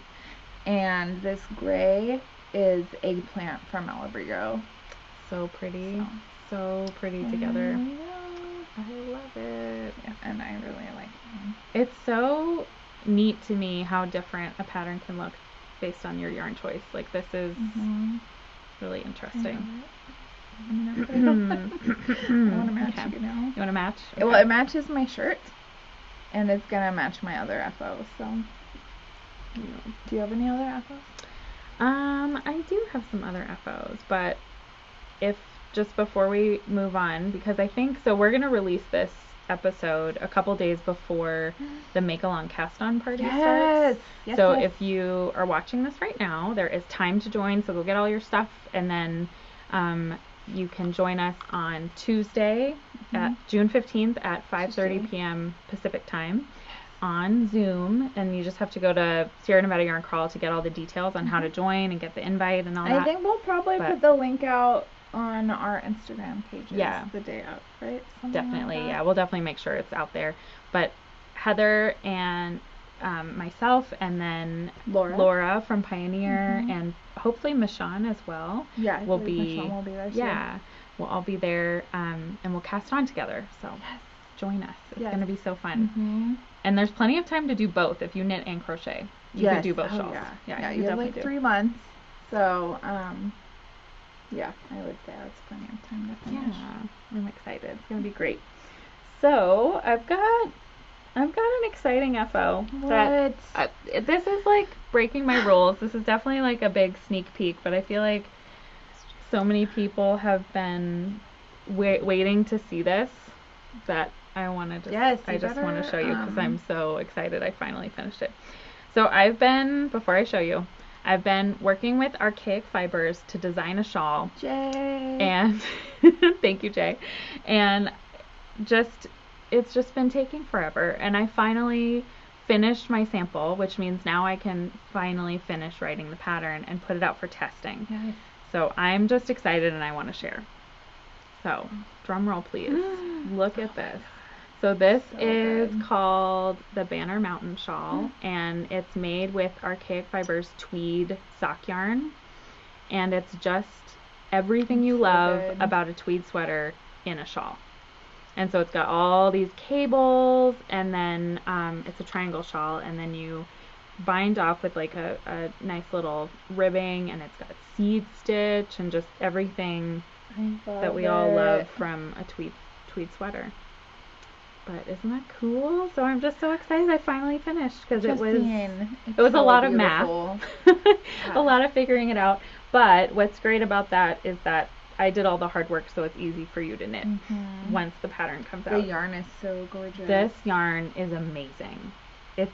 and this gray is Eggplant from Malabrigo. So pretty. So pretty together. I know. I love it. Yeah, and I really like it. It's so neat to me how different a pattern can look based on your yarn choice. Like this is really interesting. I want to match, Okay. you know. You want to match? Okay. Well, it matches my shirt, and it's gonna match my other FO. So, do you have any other FOs? I do have some other FOs, but if just before we move on, because I think so, we're gonna release this episode a couple days before the Make Along Cast On party starts. Yes. So if you are watching this right now, there is time to join. So go get all your stuff, and then you can join us on Tuesday at June 15th at 5:30 p.m. Pacific time on Zoom, and you just have to go to Sierra Nevada Yarn Crawl to get all the details on how to join and get the invite and all that. I think we'll probably put the link out on our Instagram pages the day out, right? Something definitely, like that. yeah, we'll definitely make sure it's out there. But Heather and myself, and then Laura from Pioneer, and hopefully Michonne as well. Yeah, Michonne will be there too. Yeah, we'll all be there, and we'll cast on together. So join us. It's going to be so fun. And there's plenty of time to do both. If you knit and crochet, you can do both shawls. Yeah, you have like 3 months. So, yeah, I would say that's plenty of time to finish. Yeah, I'm excited. It's going to be great. So I've got an exciting FO. What? This is like breaking my rules. This is definitely like a big sneak peek, but I feel like so many people have been waiting to see this that I want to just want to show you because I'm so excited I finally finished it. So before I show you, I've been working with Archaic Fibers to design a shawl. Jay! And thank you, Jay. And it's just been taking forever, and I finally finished my sample, which means now I can finally finish writing the pattern and put it out for testing. Yes. So I'm just excited and I want to share. So drum roll please. Look at this. So this is called the Banner Mountain Shawl, and it's made with Archaic Fibers tweed sock yarn, and it's just everything you love about a tweed sweater in a shawl. And so it's got all these cables, and then it's a triangle shawl, and then you bind off with like a nice little ribbing, and it's got seed stitch and just everything that we all love from a tweed sweater. But isn't that cool? So I'm just so excited I finally finished, because it was a lot of math, a lot of figuring it out. But what's great about that is that I did all the hard work, so it's easy for you to knit once the pattern comes out. The yarn is so gorgeous. This yarn is amazing. It's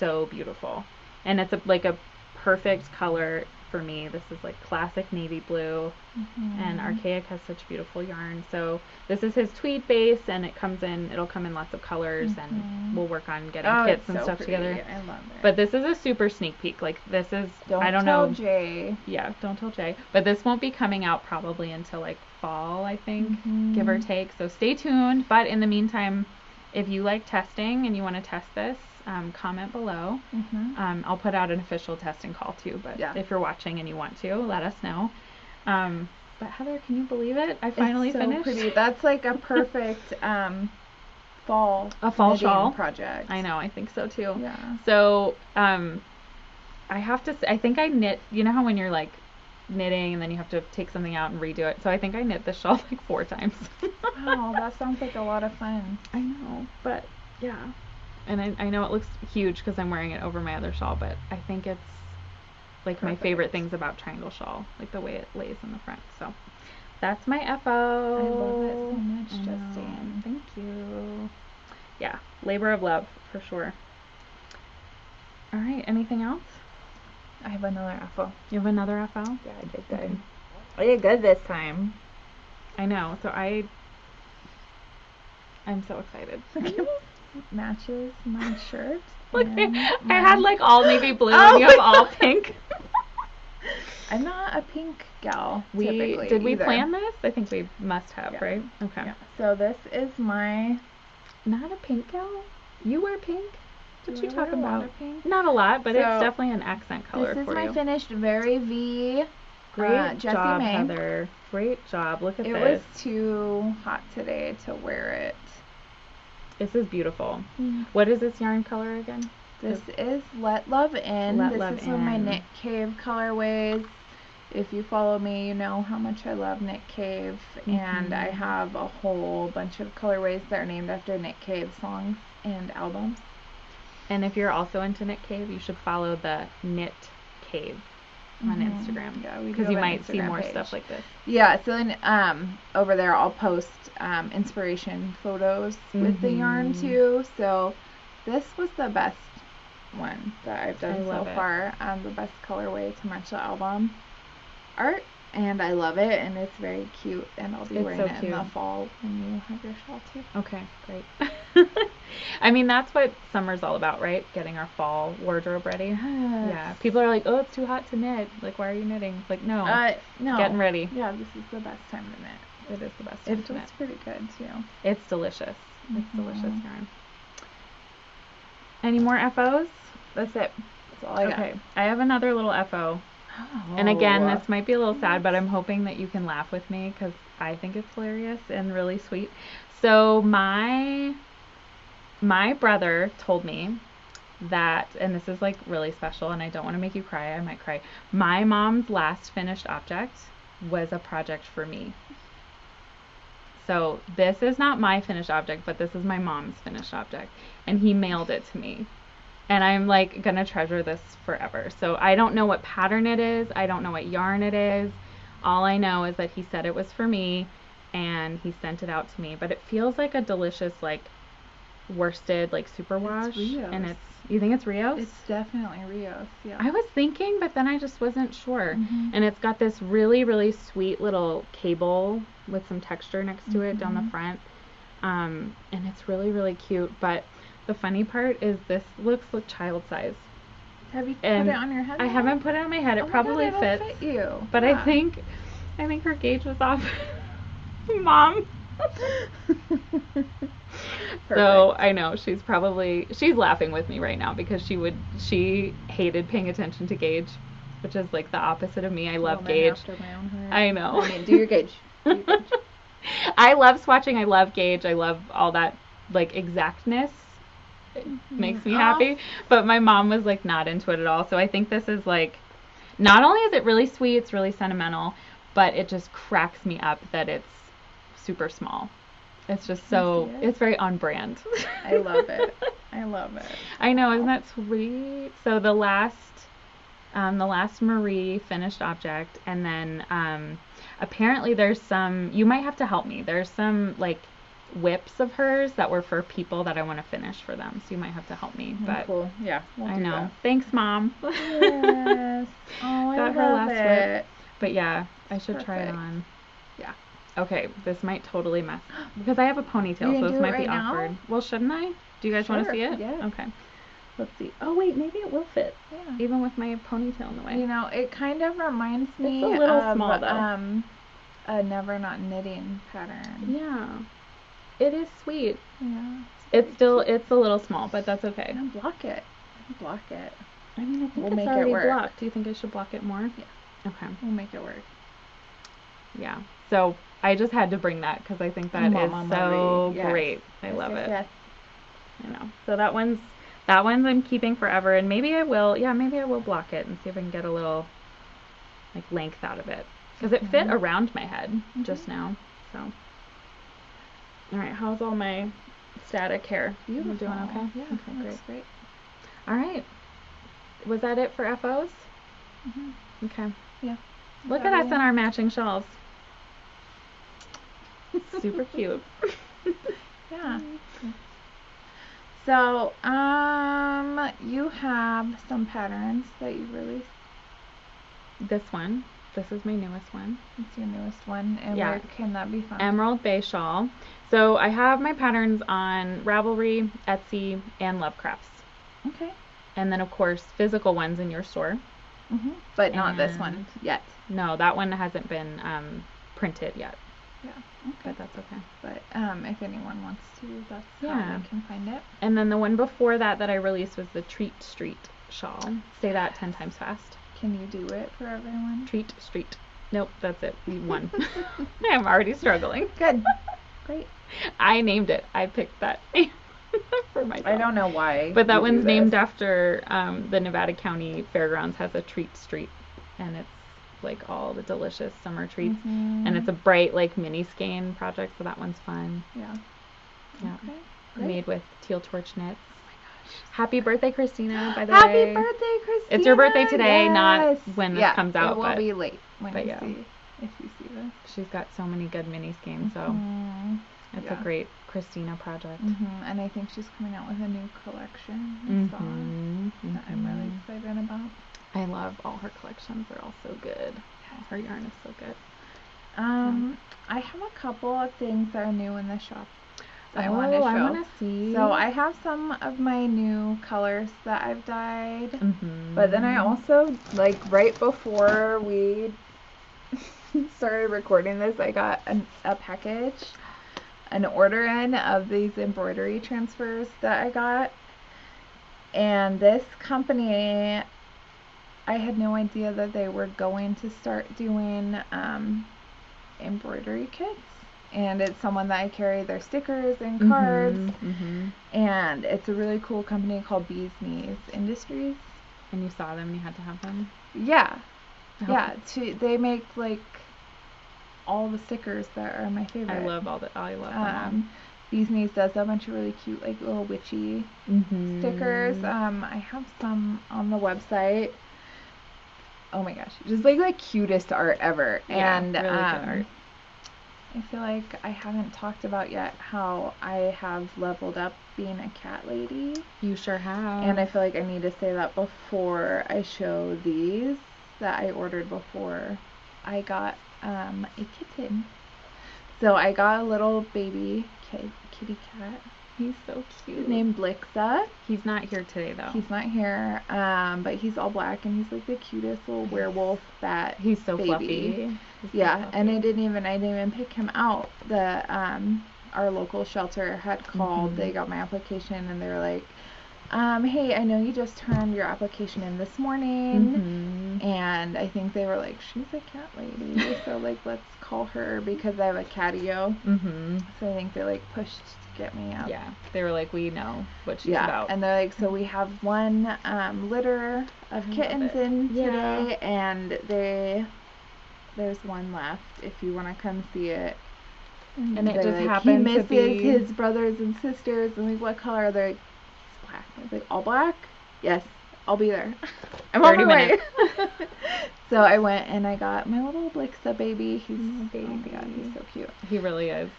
so beautiful, and it's like a perfect color for me. This is like classic navy blue, and Archaic has such beautiful yarn. So this is his tweed base, and it'll come in lots of colors, and we'll work on getting kits and stuff together. I love it. But this is a super sneak peek. Like this is, I don't know. Don't tell Jay. Yeah, don't tell Jay. But this won't be coming out probably until like fall, I think, give or take. So stay tuned. But in the meantime, if you like testing and you want to test this, comment below. I'll put out an official testing call too, but if you're watching and you want to, let us know. But Heather, can you believe it? I finally finished. Pretty. That's like a perfect fall shawl project. I know, I think so too. Yeah. So I have to say, I think I knit, you know how when you're like knitting and then you have to take something out and redo it. So I think I knit this shawl like 4 times. Wow, that sounds like a lot of fun. I know, but yeah. And I know it looks huge because I'm wearing it over my other shawl, but I think it's like my favorite things about triangle shawl, like the way it lays in the front. So that's my FO. I love it so much, Justine. Thank you. Yeah, labor of love for sure. All right, anything else? I have another FO. You have another FO? Yeah, I did good. Okay. I did good this time. I know. So I'm so excited. Matches my shirt. Look, I had like all navy blue and you have all pink. I'm not a pink gal. Did we either. plan this? I think we must have, Yeah. right? Okay. Yeah. So this is my. Not a pink gal? You wear pink? What you talking about? Pink? Not a lot, but it's definitely an accent color for you. This is my finished Very V. Great Jessie job, May. Heather. Great job. Look at this. It was too hot today to wear it. This is beautiful. What is this yarn color again? This is Let Love In. This is one of my Knit Cave colorways. If you follow me, you know how much I love Knit Cave. And I have a whole bunch of colorways that are named after Knit Cave songs and albums. And if you're also into Knit Cave, you should follow the Knit Cave on Instagram. Yeah, we do. Because you might Instagram see more page. stuff like this. Yeah, so then over there I'll post inspiration photos with the yarn too. So this was the best one that I've done so far. The best colorway to match the album art. And I love it, and it's very cute, and I'll be wearing it in the fall when you have your shawl too. Okay, great. I mean, that's what summer's all about, right? Getting our fall wardrobe ready. Yes. Yeah. People are like, oh, it's too hot to knit. Like, why are you knitting? It's like, no. No. Getting ready. Yeah, this is the best time to knit. It is the best time to knit. It's pretty good, too. It's delicious. It's delicious yarn. Any more FOs? That's it. That's all I got. Okay. I have another little FO. Oh. And again, this might be a little sad, but I'm hoping that you can laugh with me because I think it's hilarious and really sweet. So my brother told me that, and this is like really special, and I don't want to make you cry, I might cry. My mom's last finished object was a project for me. So this is not my finished object, but this is my mom's finished object, and he mailed it to me. And I'm like gonna treasure this forever. So I don't know what pattern it is. I don't know what yarn it is. All I know is that he said it was for me and he sent it out to me. But it feels like a delicious like worsted like superwash. It's Rios. And you think it's Rios? It's definitely Rios, yeah. I was thinking, but then I just wasn't sure. And it's got this really, really sweet little cable with some texture next to it down the front. And it's really, really cute. But the funny part is this looks like child size. Have you put it on your head? I haven't put it on my head. It probably fits. Fit you. But I think her gauge was off. Mom. So I know she's laughing with me right now because she hated paying attention to gauge, which is like the opposite of me. I love gauge. After my own heart. I know. I mean, do your gauge. I love swatching. I love gauge. I love all that like exactness. It makes me happy. But my mom was like not into it at all. So I think this is like, not only is it really sweet, it's really sentimental, but it just cracks me up that it's super small. It's just it's very on brand. I love it. I love it. I know, isn't that sweet? So the last Marie finished object, and then apparently there's some, you might have to help me. There's some like WIPs of hers that were for people that I want to finish for them. So you might have to help me. But cool. Yeah. I know. That. Thanks, Mom. Yes. Oh, I got love her last it. WIP. But yeah, I should try it on. Yeah. Okay, this might totally mess because I have a ponytail, so this might be awkward. Now? Well, shouldn't I? Do you guys want to see it? Yeah. Okay. Let's see. Oh wait, maybe it will fit. Yeah. Even with my ponytail in the way. You know, it kind of reminds me it's a little of small though. A Never Not Knitting pattern. Yeah. It is sweet. Yeah. It's a little small, but that's okay. And block it. Block it. I mean, I think we'll it's make already it work. blocked. Do you think I should block it more? Yeah. Okay. We'll make it work. Yeah. So I just had to bring that because I think that is so great. I love it. Yes. I know. So that one's I'm keeping forever, and maybe I will. Yeah, maybe I will block it and see if I can get a little like length out of it because it fit around my head just now. So. All right. How's all my static hair? Beautiful. You doing okay? Yeah. Okay. Great. All right. Was that it for FOs? Okay. Yeah. Look at us in our matching shawls. Super cute. Yeah. So, you have some patterns that you released. This is my newest one. It's your newest one, and where can that be found? Emerald Bay Shawl. So I have my patterns on Ravelry, Etsy, and Lovecrafts. Okay. And then of course physical ones in your store. But not this And- one yet. No, that one hasn't been printed yet, Yeah. but that's okay. But if anyone wants to, that's Yeah. how they can find it. And then the one before that I released was the Treat Street shawl. Say that 10 times fast. Can you do it for everyone? Treat Street. Nope, that's it. One. I'm already struggling. Good. Great. I named it. I picked that name for myself. I don't know why. But that you do one's named this. after the Nevada County Fairgrounds has a treat street, and it's like all the delicious summer treats, and it's a bright like mini skein project, so that one's fun. Yeah. Yeah, Okay. Great. made with teal torch knits. Happy birthday, Christina! By the Happy way, birthday, Christina! it's your birthday today, not Yes. when this comes out. It will but be late when but you yeah. see if you see this. she's got so many good mini skeins, so it's a Yeah. great Christina project. And I think she's coming out with a new collection. I saw that I'm really excited about. I love all her collections. They're all so good. Her yarn is so good. I have a couple of things that are new in the shop that I want to show. I want to see. So I have some of my new colors that I've dyed, Mm-hmm. but then I also, like right before we started recording this, I got a package, an order in of these embroidery transfers that I got, and this company, I had no idea that they were going to start doing embroidery kits. And it's someone that I carry their stickers and cards. And it's a really cool company called Bees Knees Industries. And you saw them and you had to have them? Yeah. Okay. Yeah. They make like all the stickers that are my favorite. I love them. Bees Knees does a bunch of really cute like little witchy stickers. I have some on the website. Oh my gosh. Just like cutest art ever. Yeah, and really good art. I feel like I haven't talked about yet how I have leveled up being a cat lady. You sure have. And I feel like I need to say that before I show these that I ordered before I got a kitten. So I got a little baby kitty cat. He's so cute. Named Blixa. He's not here today though. He's not here, but he's all black and he's like the cutest little werewolf bat. He's so baby. fluffy. Yeah, and I didn't even pick him out. The our local shelter had called. They got my application and they were like, hey, I know you just turned your application in this morning, and I think they were like, she's a cat lady, so like let's call her because I have a catio. So I think they like pushed to get me up. Yeah, they were like, we know what she's Yeah, about. and they're like, so we have one litter of kittens in today, and there's one left if you want to come see it. And it they're just like, happened he to misses be his brothers and sisters, and like, what color are they? It's black. I was like, all black? Yes, I'll be there. I'm on 30 my way. minutes. So I went and I got my little Blixa baby. He's baby. Oh my god, he's so cute. He really is.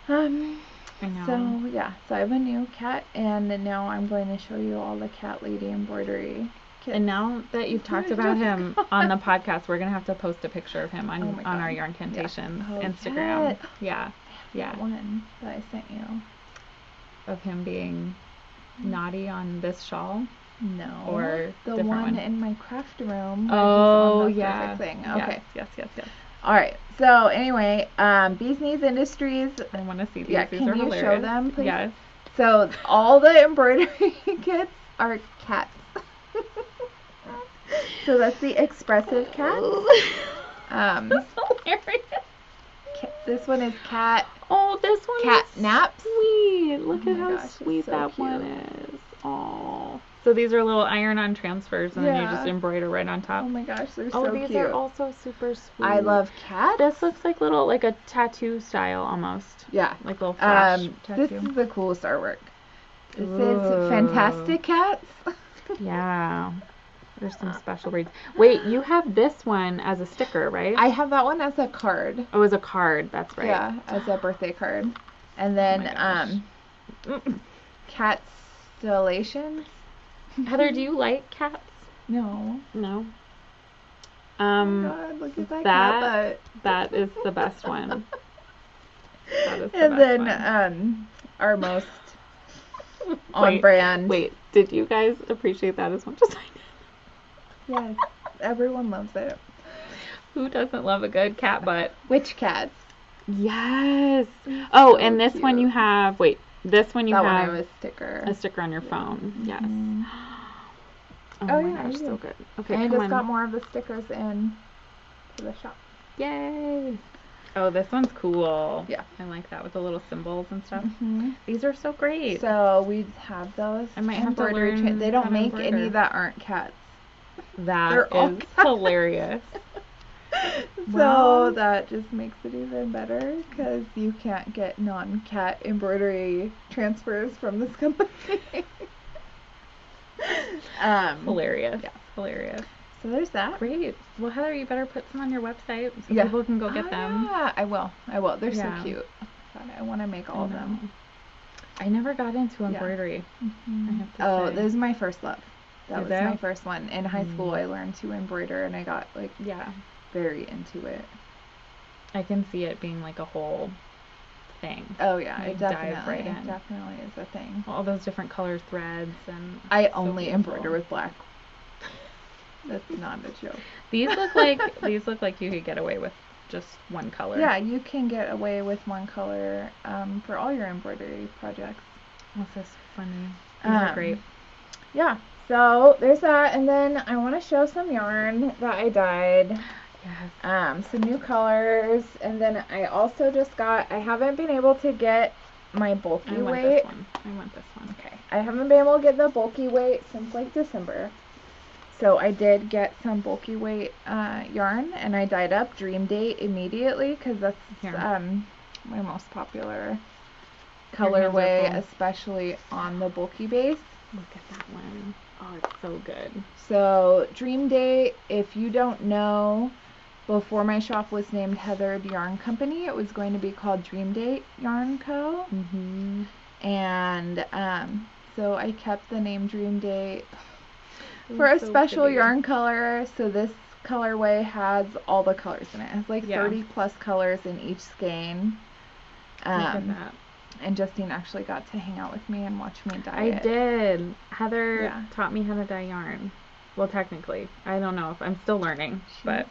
I know. So yeah, so I have a new cat, and now I'm going to show you all the cat lady embroidery kits. And now that you've talked about him on the podcast, we're gonna have to post a picture of him on Oh my on our God. Yarncantations Yeah. Oh, Instagram. Yeah. That one that I sent you. Of him being naughty on this shawl. No. Or the different one? in my craft room. where Oh he's on the yeah. perfect thing. Yes, Okay. Yes. All right. So anyway, Bees Knees Industries. I want to see these. Yeah, These can are you hilarious. show them, please? Yes. So all the embroidery kits are cats. So that's the expressive cat. That's hilarious. This one is cat. Oh, this one Cat is naps. sweet. Look Oh at my how gosh, it's sweet so that one cute. is. Oh. So these are little iron-on transfers, and then you Yeah. just embroider right on top. Oh my gosh, they're Oh, so these cute. are also super sweet. I love cats. This looks like like a tattoo style almost. Yeah. Like little flash This tattoo. is the coolest artwork. This Ooh. is Fantastic Cats. Yeah. There's some special breeds. Wait, you have this one as a sticker, right? I have that one as a card. Oh, as a card. That's right. Yeah, as a birthday card. And then Catstellations. Heather, do you like cats? No. No. Oh my God, look at that that- cat That is the best one. That is butt. the And best then one. our most on brand. Wait, did you guys appreciate that as much as I did? Yes. Everyone loves it. Who doesn't love a good cat butt? Witch cats. Yes. Oh, So and this one you cute. have, wait, this one you That have one I have a sticker. on your phone. Yes. Mhm. Oh, Oh, my yeah, gosh, yeah. so good. Okay, And I come just on. got more of the stickers in for the shop. Yay. Oh, this one's cool. Yeah. I like that with the little symbols and stuff. hmm These are so great. So we have those. I might have to embroidery learn They how don't to make embroider. any that aren't cats. That They're all is cats. hilarious. So Wow. that just makes it even better because you can't get non-cat embroidery transfers from this company. Hilarious. Yeah. Hilarious. So there's that. Great. Well, Heather, you better put some on your website so Yeah. people can go get them. Yeah, I will. They're Yeah. so cute. God, I want to make all of them. I never got into embroidery. Mhm. I have to Oh, say. this is my first love. That Is was it? my first one. In high school, I learned to embroider, and I got like Yeah. very into it. I can see it being like a whole thing. Oh yeah, Like, it dive right in. definitely is a thing. All those different color threads and I so only beautiful. embroider with black. That's not a joke. These look like you could get away with just one color. Yeah, you can get away with one color for all your embroidery projects. This is funny. These are great. Yeah, so there's that, and then I want to show some yarn that I dyed. Yes. Some new colors, and then I also just got, I haven't been able to get my bulky weight. I want this one. Okay, I haven't been able to get the bulky weight since like December. So I did get some bulky weight yarn, and I dyed up Dream Date immediately because that's my most popular colorway, especially on the bulky base. Look at that one. Oh, it's so good. So Dream Date, if you don't know, before my shop was named Heather Yarn Company, it was going to be called Dream Date Yarn Co. Mm-hmm. And so I kept the name Dream Date for a special yarn color. So this colorway has all the colors in it. It has like 30 plus colors in each skein. Look at that. And Justine actually got to hang out with me and watch me dye it. I did. Heather Yeah. taught me how to dye yarn. Well, technically. I don't know if I'm still learning, but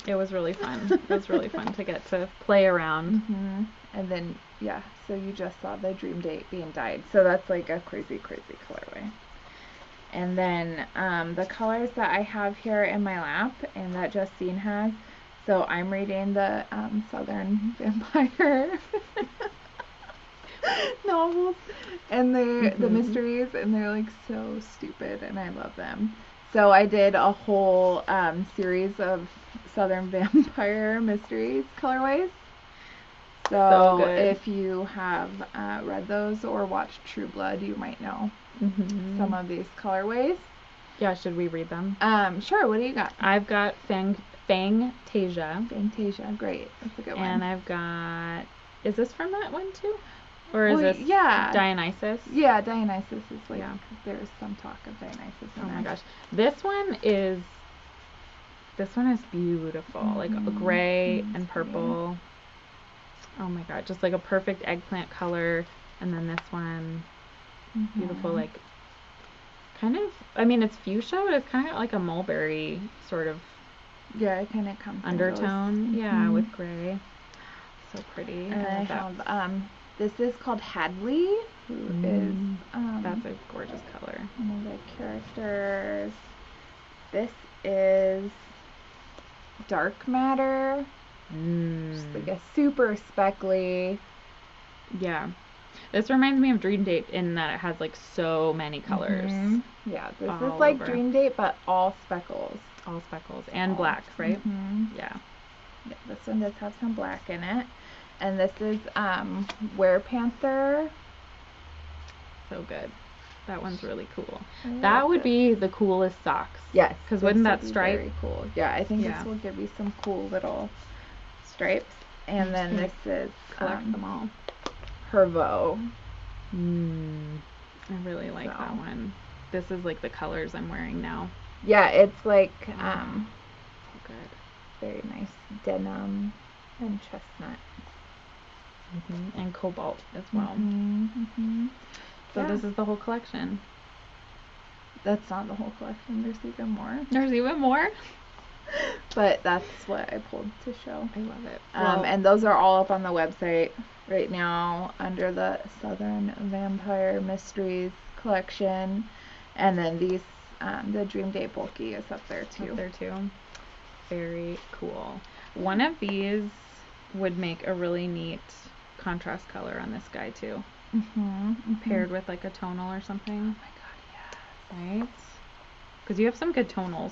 it was really fun. It was really fun to get to play around. Mm-hmm. And then, yeah, so you just saw the Dream Date being dyed. So that's like a crazy, crazy colorway. And then the colors that I have here in my lap and that Justine has. So I'm reading the Southern Vampire novels, and they're the mysteries, and they're like so stupid, and I love them. So I did a whole series of Southern Vampire mysteries colorways. So if you have read those or watched True Blood, you might know some of these colorways. Yeah, should we read them? Sure. What do you got? I've got Fangtasia. Fangtasia, great. That's a good one. And I've got, is this from that one too? Or is this Dionysus? Yeah, Dionysus is like, there's some talk of Dionysus in Oh there. my gosh. This one is beautiful. Like a gray and purple. Oh my god, just like a perfect eggplant color. And then this one, beautiful, like kind of, I mean, it's fuchsia, but it's kind of like a mulberry sort of it kind of comes undertone. Yeah, with gray. So pretty. And I have this is called Hadley, who is that's a gorgeous color. One of the characters. This is Dark Matter. Just like a super speckly. Yeah. This reminds me of Dream Date in that it has like so many colors. Yeah, this is like Dream Date, but all speckles. All speckles. And black, right? Yeah, this one does have some black in it. And this is Werepanther. So good. That one's really cool. That would be the coolest socks. Yes. Because wouldn't that stripe? Very cool. Yeah, I think this will give you some cool little stripes. And then this is collect them all. Hervo. I really like that one. This is like the colors I'm wearing now. Yeah, it's like so good. Very nice denim and chestnut. And cobalt as well. So this is the whole collection. That's not the whole collection. There's even more. There's even more? But that's what I pulled to show. I love it. And those are all up on the website right now under the Southern Vampire Mysteries collection. And then these, the Dream Day Bulky is up there too. Very cool. One of these would make a really neat contrast color on this guy too. Paired with like a tonal or something. Oh my god, yeah. Right? Because you have some good tonals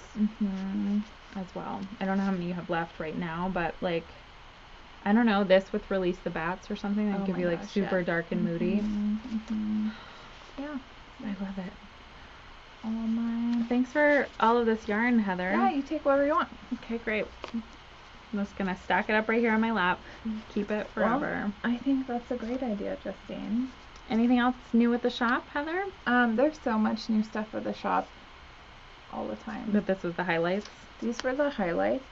as well. I don't know how many you have left right now, but like, I don't know, this with Release the Bats or something that give you like super dark and moody. Yeah, I love it. All mine. Thanks for all of this yarn, Heather. Yeah, you take whatever you want. Okay, great. I'm just gonna stack it up right here on my lap. Keep it forever. Well, I think that's a great idea, Justine. Anything else new with the shop, Heather? There's so much new stuff for the shop all the time. But this was the highlights? These were the highlights.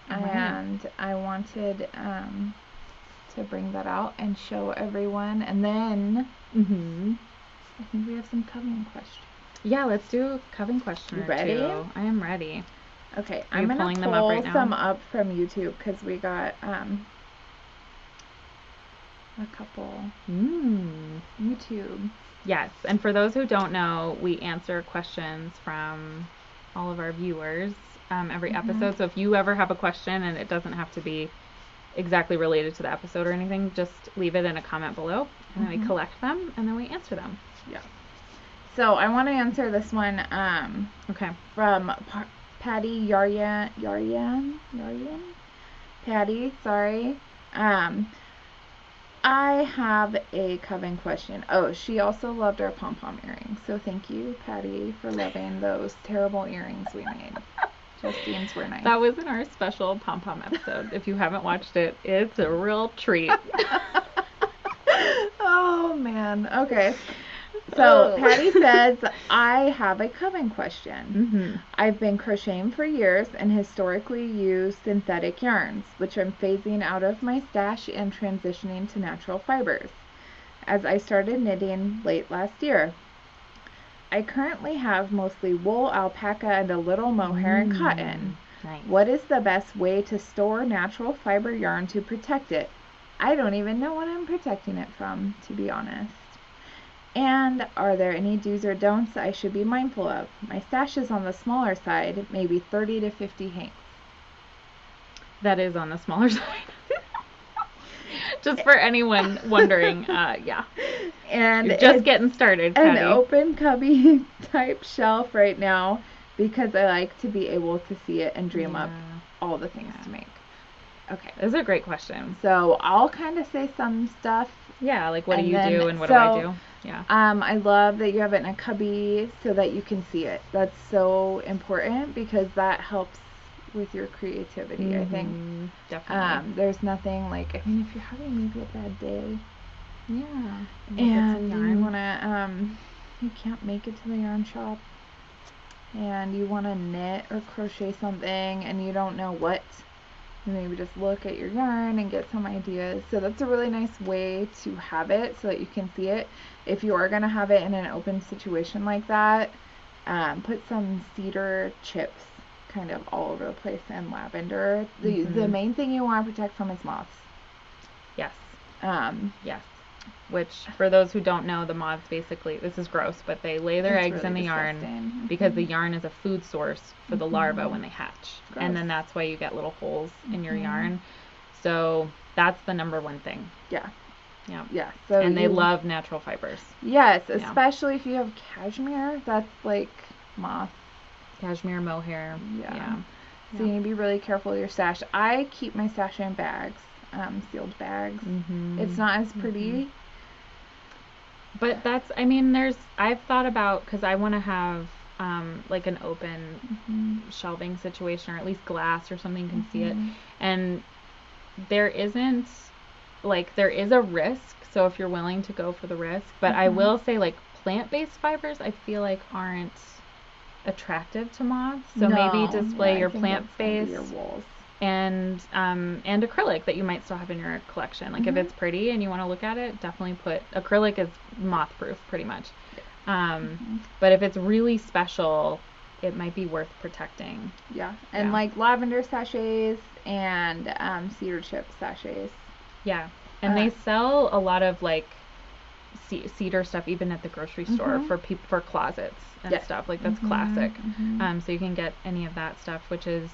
And I wanted to bring that out and show everyone. And then I think we have some covering questions. Yeah, let's do a covering question. You ready? I am ready. Okay, I'm going to pull some up from YouTube because we got a couple YouTube. Yes, and for those who don't know, we answer questions from all of our viewers every episode. So if you ever have a question, and it doesn't have to be exactly related to the episode or anything, just leave it in a comment below, and then we collect them, and then we answer them. Yeah. So I want to answer this one from Patty Yaryan? Patty, sorry. I have a coven question. Oh, she also loved our pom-pom earrings. So thank you, Patty, for loving those terrible earrings we made. Justine's were nice. That was in our special pom-pom episode. If you haven't watched it, it's a real treat. Oh, man. Okay. So Patty says, I have a coven question. I've been crocheting for years and historically used synthetic yarns, which I'm phasing out of my stash and transitioning to natural fibers, as I started knitting late last year. I currently have mostly wool, alpaca, and a little mohair and cotton. Nice. What is the best way to store natural fiber yarn to protect it? I don't even know what I'm protecting it from, to be honest. And are there any do's or don'ts I should be mindful of? My stash is on the smaller side, maybe 30 to 50 hanks. That is on the smaller side. Just for anyone wondering, yeah. And you're just getting started, Patty. An open cubby type shelf right now because I like to be able to see it and dream up all the things to make. Okay. This is a great question. So I'll kind of say some stuff. Yeah, like what do you do and what do I do? Yeah. I love that you have it in a cubby so that you can see it. That's so important because that helps with your creativity, I think. Definitely. There's nothing like, I mean, if you're having maybe a bad day. Yeah. And you want to, you can't make it to the yarn shop. And you want to knit or crochet something and you don't know what. You maybe just look at your yarn and get some ideas. So that's a really nice way to have it so that you can see it. If you are going to have it in an open situation like that, put some cedar chips kind of all over the place and lavender. The main thing you want to protect from is moths. Yes. Yes. Which, for those who don't know, the moths basically, this is gross, but they lay their eggs in the yarn because the yarn is a food source for the larvae when they hatch. Gross. And then that's why you get little holes in your yarn. So that's the number one thing. Yeah. Yeah. Yeah. So and they love natural fibers. Yes, especially if you have cashmere. That's like moth. Cashmere, mohair. Yeah. So you need to be really careful with your stash. I keep my stash in bags, sealed bags. It's not as pretty. But that's, I mean, I've thought about, because I want to have like an open shelving situation, or at least glass or something you can see it. And there is a risk, so if you're willing to go for the risk, but I will say, like, plant-based fibers, I feel like aren't attractive to moths. So maybe display your plant-based and acrylic that you might still have in your collection. Like if it's pretty and you want to look at it, definitely put acrylic is moth proof pretty much. But if it's really special, it might be worth protecting. Yeah, and like lavender sachets and cedar chip sachets. Yeah, and they sell a lot of like cedar stuff even at the grocery store for closets and stuff. Like that's classic. So you can get any of that stuff, which is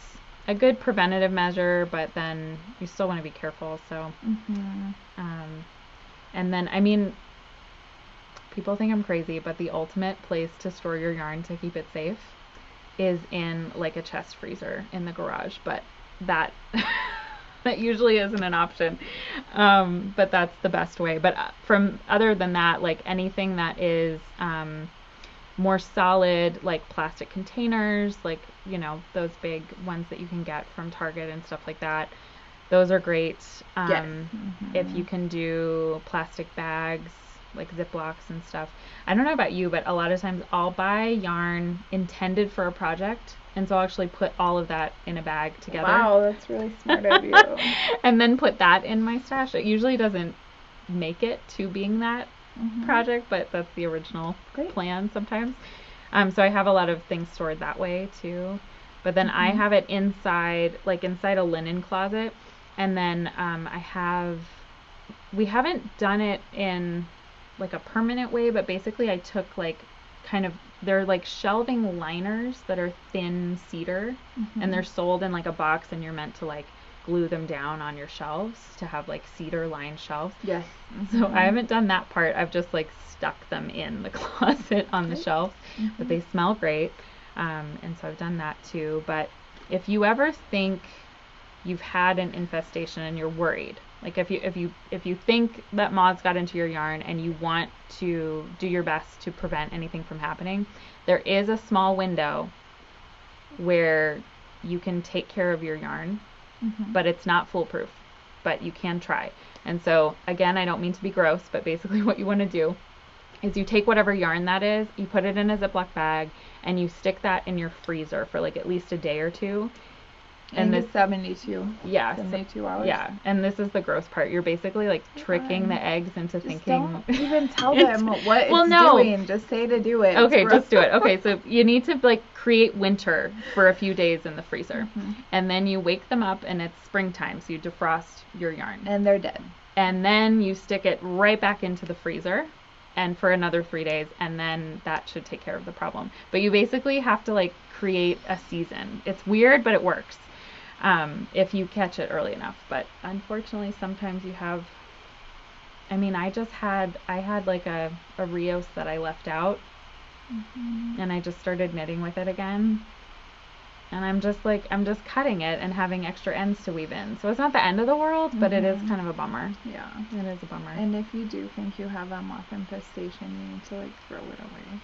a good preventative measure, but then you still want to be careful. So, and then I mean, people think I'm crazy, but the ultimate place to store your yarn to keep it safe is in like a chest freezer in the garage, but that that usually isn't an option. But that's the best way. But from other than that, like anything that is more solid, like plastic containers, like, you know, those big ones that you can get from Target and stuff like that, those are great. If you can do plastic bags, like Ziplocs and stuff. I don't know about you, but a lot of times I'll buy yarn intended for a project, and so I'll actually put all of that in a bag together. Wow, that's really smart of you. And then put that in my stash. It usually doesn't make it to being that project, but that's the original plan sometimes. So I have a lot of things stored that way too. But then I have it inside a linen closet, and then we haven't done it in like a permanent way, but basically I took like they're like shelving liners that are thin cedar, and they're sold in like a box, and you're meant to like glue them down on your shelves to have like cedar lined shelves. Yes. So I haven't done that part. I've just like stuck them in the closet on the shelves, but they smell great. And so I've done that too. But if you ever think you've had an infestation and you're worried, like if you think that moths got into your yarn and you want to do your best to prevent anything from happening, there is a small window where you can take care of your yarn, but it's not foolproof, but you can try. And so again, I don't mean to be gross, but basically what you want to do is you take whatever yarn that is, you put it in a Ziploc bag, and you stick that in your freezer for like at least a day or two. And this 72 hours. Yeah, and this is the gross part. You're basically like tricking the eggs into thinking. Don't even tell them what it's doing. Just say to do it. Okay, just do it. Okay, so you need to like create winter for a few days in the freezer, and then you wake them up, and it's springtime, so you defrost your yarn. And they're dead. And then you stick it right back into the freezer, and for another 3 days, and then that should take care of the problem. But you basically have to like create a season. It's weird, but it works. If you catch it early enough. But unfortunately, sometimes you have, I mean, I had like a Rios that I left out, and I just started knitting with it again. And I'm just cutting it and having extra ends to weave in. So it's not the end of the world, but it is kind of a bummer. Yeah. It is a bummer. And if you do think you have a moth infestation, you need to like throw it away.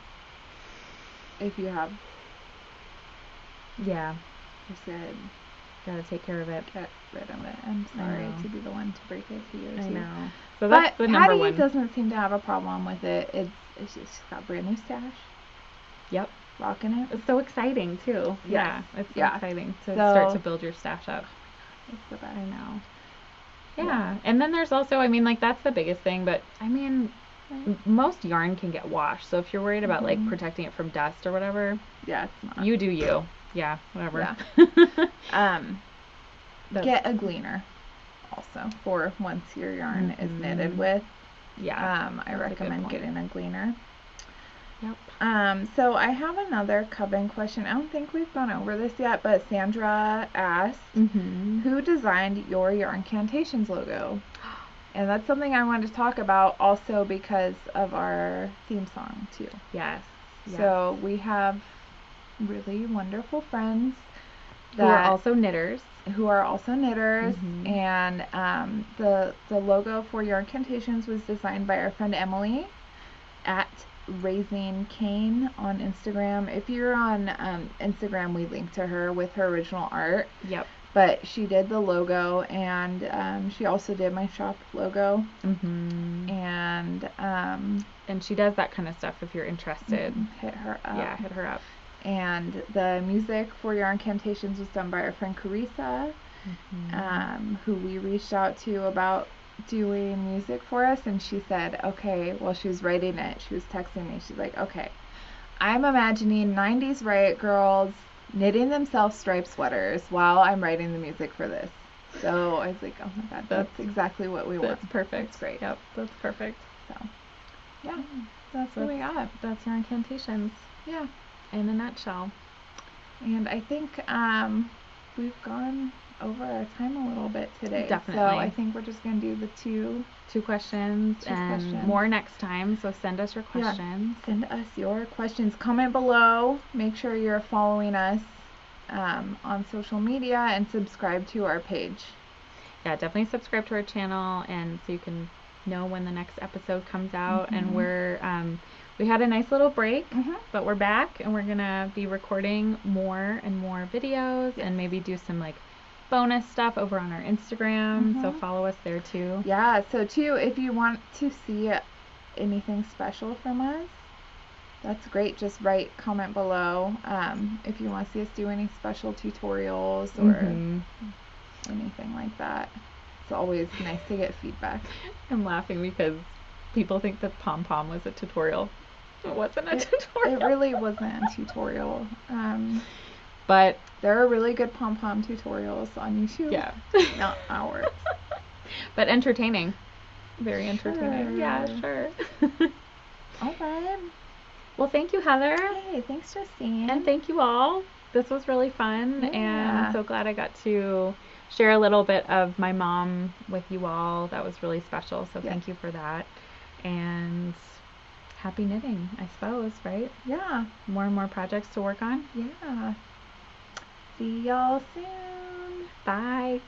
If you have. Yeah. You said. Gotta take care of it. Get rid of it. I'm sorry to be the one to break it to you. I know. So that's the number one. Patty doesn't seem to have a problem with it. It's just got brand new stash. Yep. Rocking it. It's so exciting too. Yes. Yeah. It's so exciting to start to build your stash up. It's the best. I know. Yeah. And then there's also, I mean, like that's the biggest thing, but I mean, most yarn can get washed. So if you're worried about like protecting it from dust or whatever, it's not. You do you. Yeah, whatever. Yeah. Get a gleaner also for once your yarn is knitted with. Yeah. I recommend getting a gleaner. Yep. So I have another coven question. I don't think we've gone over this yet, but Sandra asked, who designed your Yarncantations logo? And that's something I wanted to talk about also because of our theme song too. Yes. So we have really wonderful friends who are also knitters, and the logo for Yarncantations was designed by our friend Emilee at Raising Cane on Instagram. If you're on Instagram, we link to her with her original art. Yep. But she did the logo, and she also did my shop logo. And she does that kind of stuff if you're interested. Hit her up. Yeah, hit her up. And the music for Yarncantations was done by our friend Carissa, who we reached out to about doing music for us, and she said, okay, well, she was writing it. She was texting me. She's like, okay, I'm imagining 90s riot girls knitting themselves striped sweaters while I'm writing the music for this. So I was like, oh my God, that's exactly what we want. That's perfect. That's great. Yep, that's perfect. So, yeah, that's what we got. That's Yarncantations Yeah. in a nutshell. And I think we've gone over our time a little bit today. Definitely. So I think we're just going to do the two questions and questions. More next time. So send us your questions. Yeah. Send us your questions. Comment below. Make sure you're following us on social media and subscribe to our page. Yeah, definitely subscribe to our channel, and so you can know when the next episode comes out. And we had a nice little break, but we're back, and we're gonna be recording more and more videos, and maybe do some like bonus stuff over on our Instagram. So follow us there too. Yeah, so too, if you want to see anything special from us, that's great. Just comment below if you want to see us do any special tutorials or anything like that. It's always nice to get feedback. I'm laughing because people think that pom-pom was a tutorial. It wasn't a tutorial. It really wasn't a tutorial. But there are really good pom-pom tutorials on YouTube. Yeah. Not ours. But entertaining. Very entertaining. Sure. Yeah, sure. All right. Well, thank you, Heather. Hey, thanks, Justine. And thank you all. This was really fun, and I'm so glad I got to share a little bit of my mom with you all. That was really special, so thank you for that. And happy knitting, I suppose, right? Yeah. More and more projects to work on. Yeah. See y'all soon. Bye.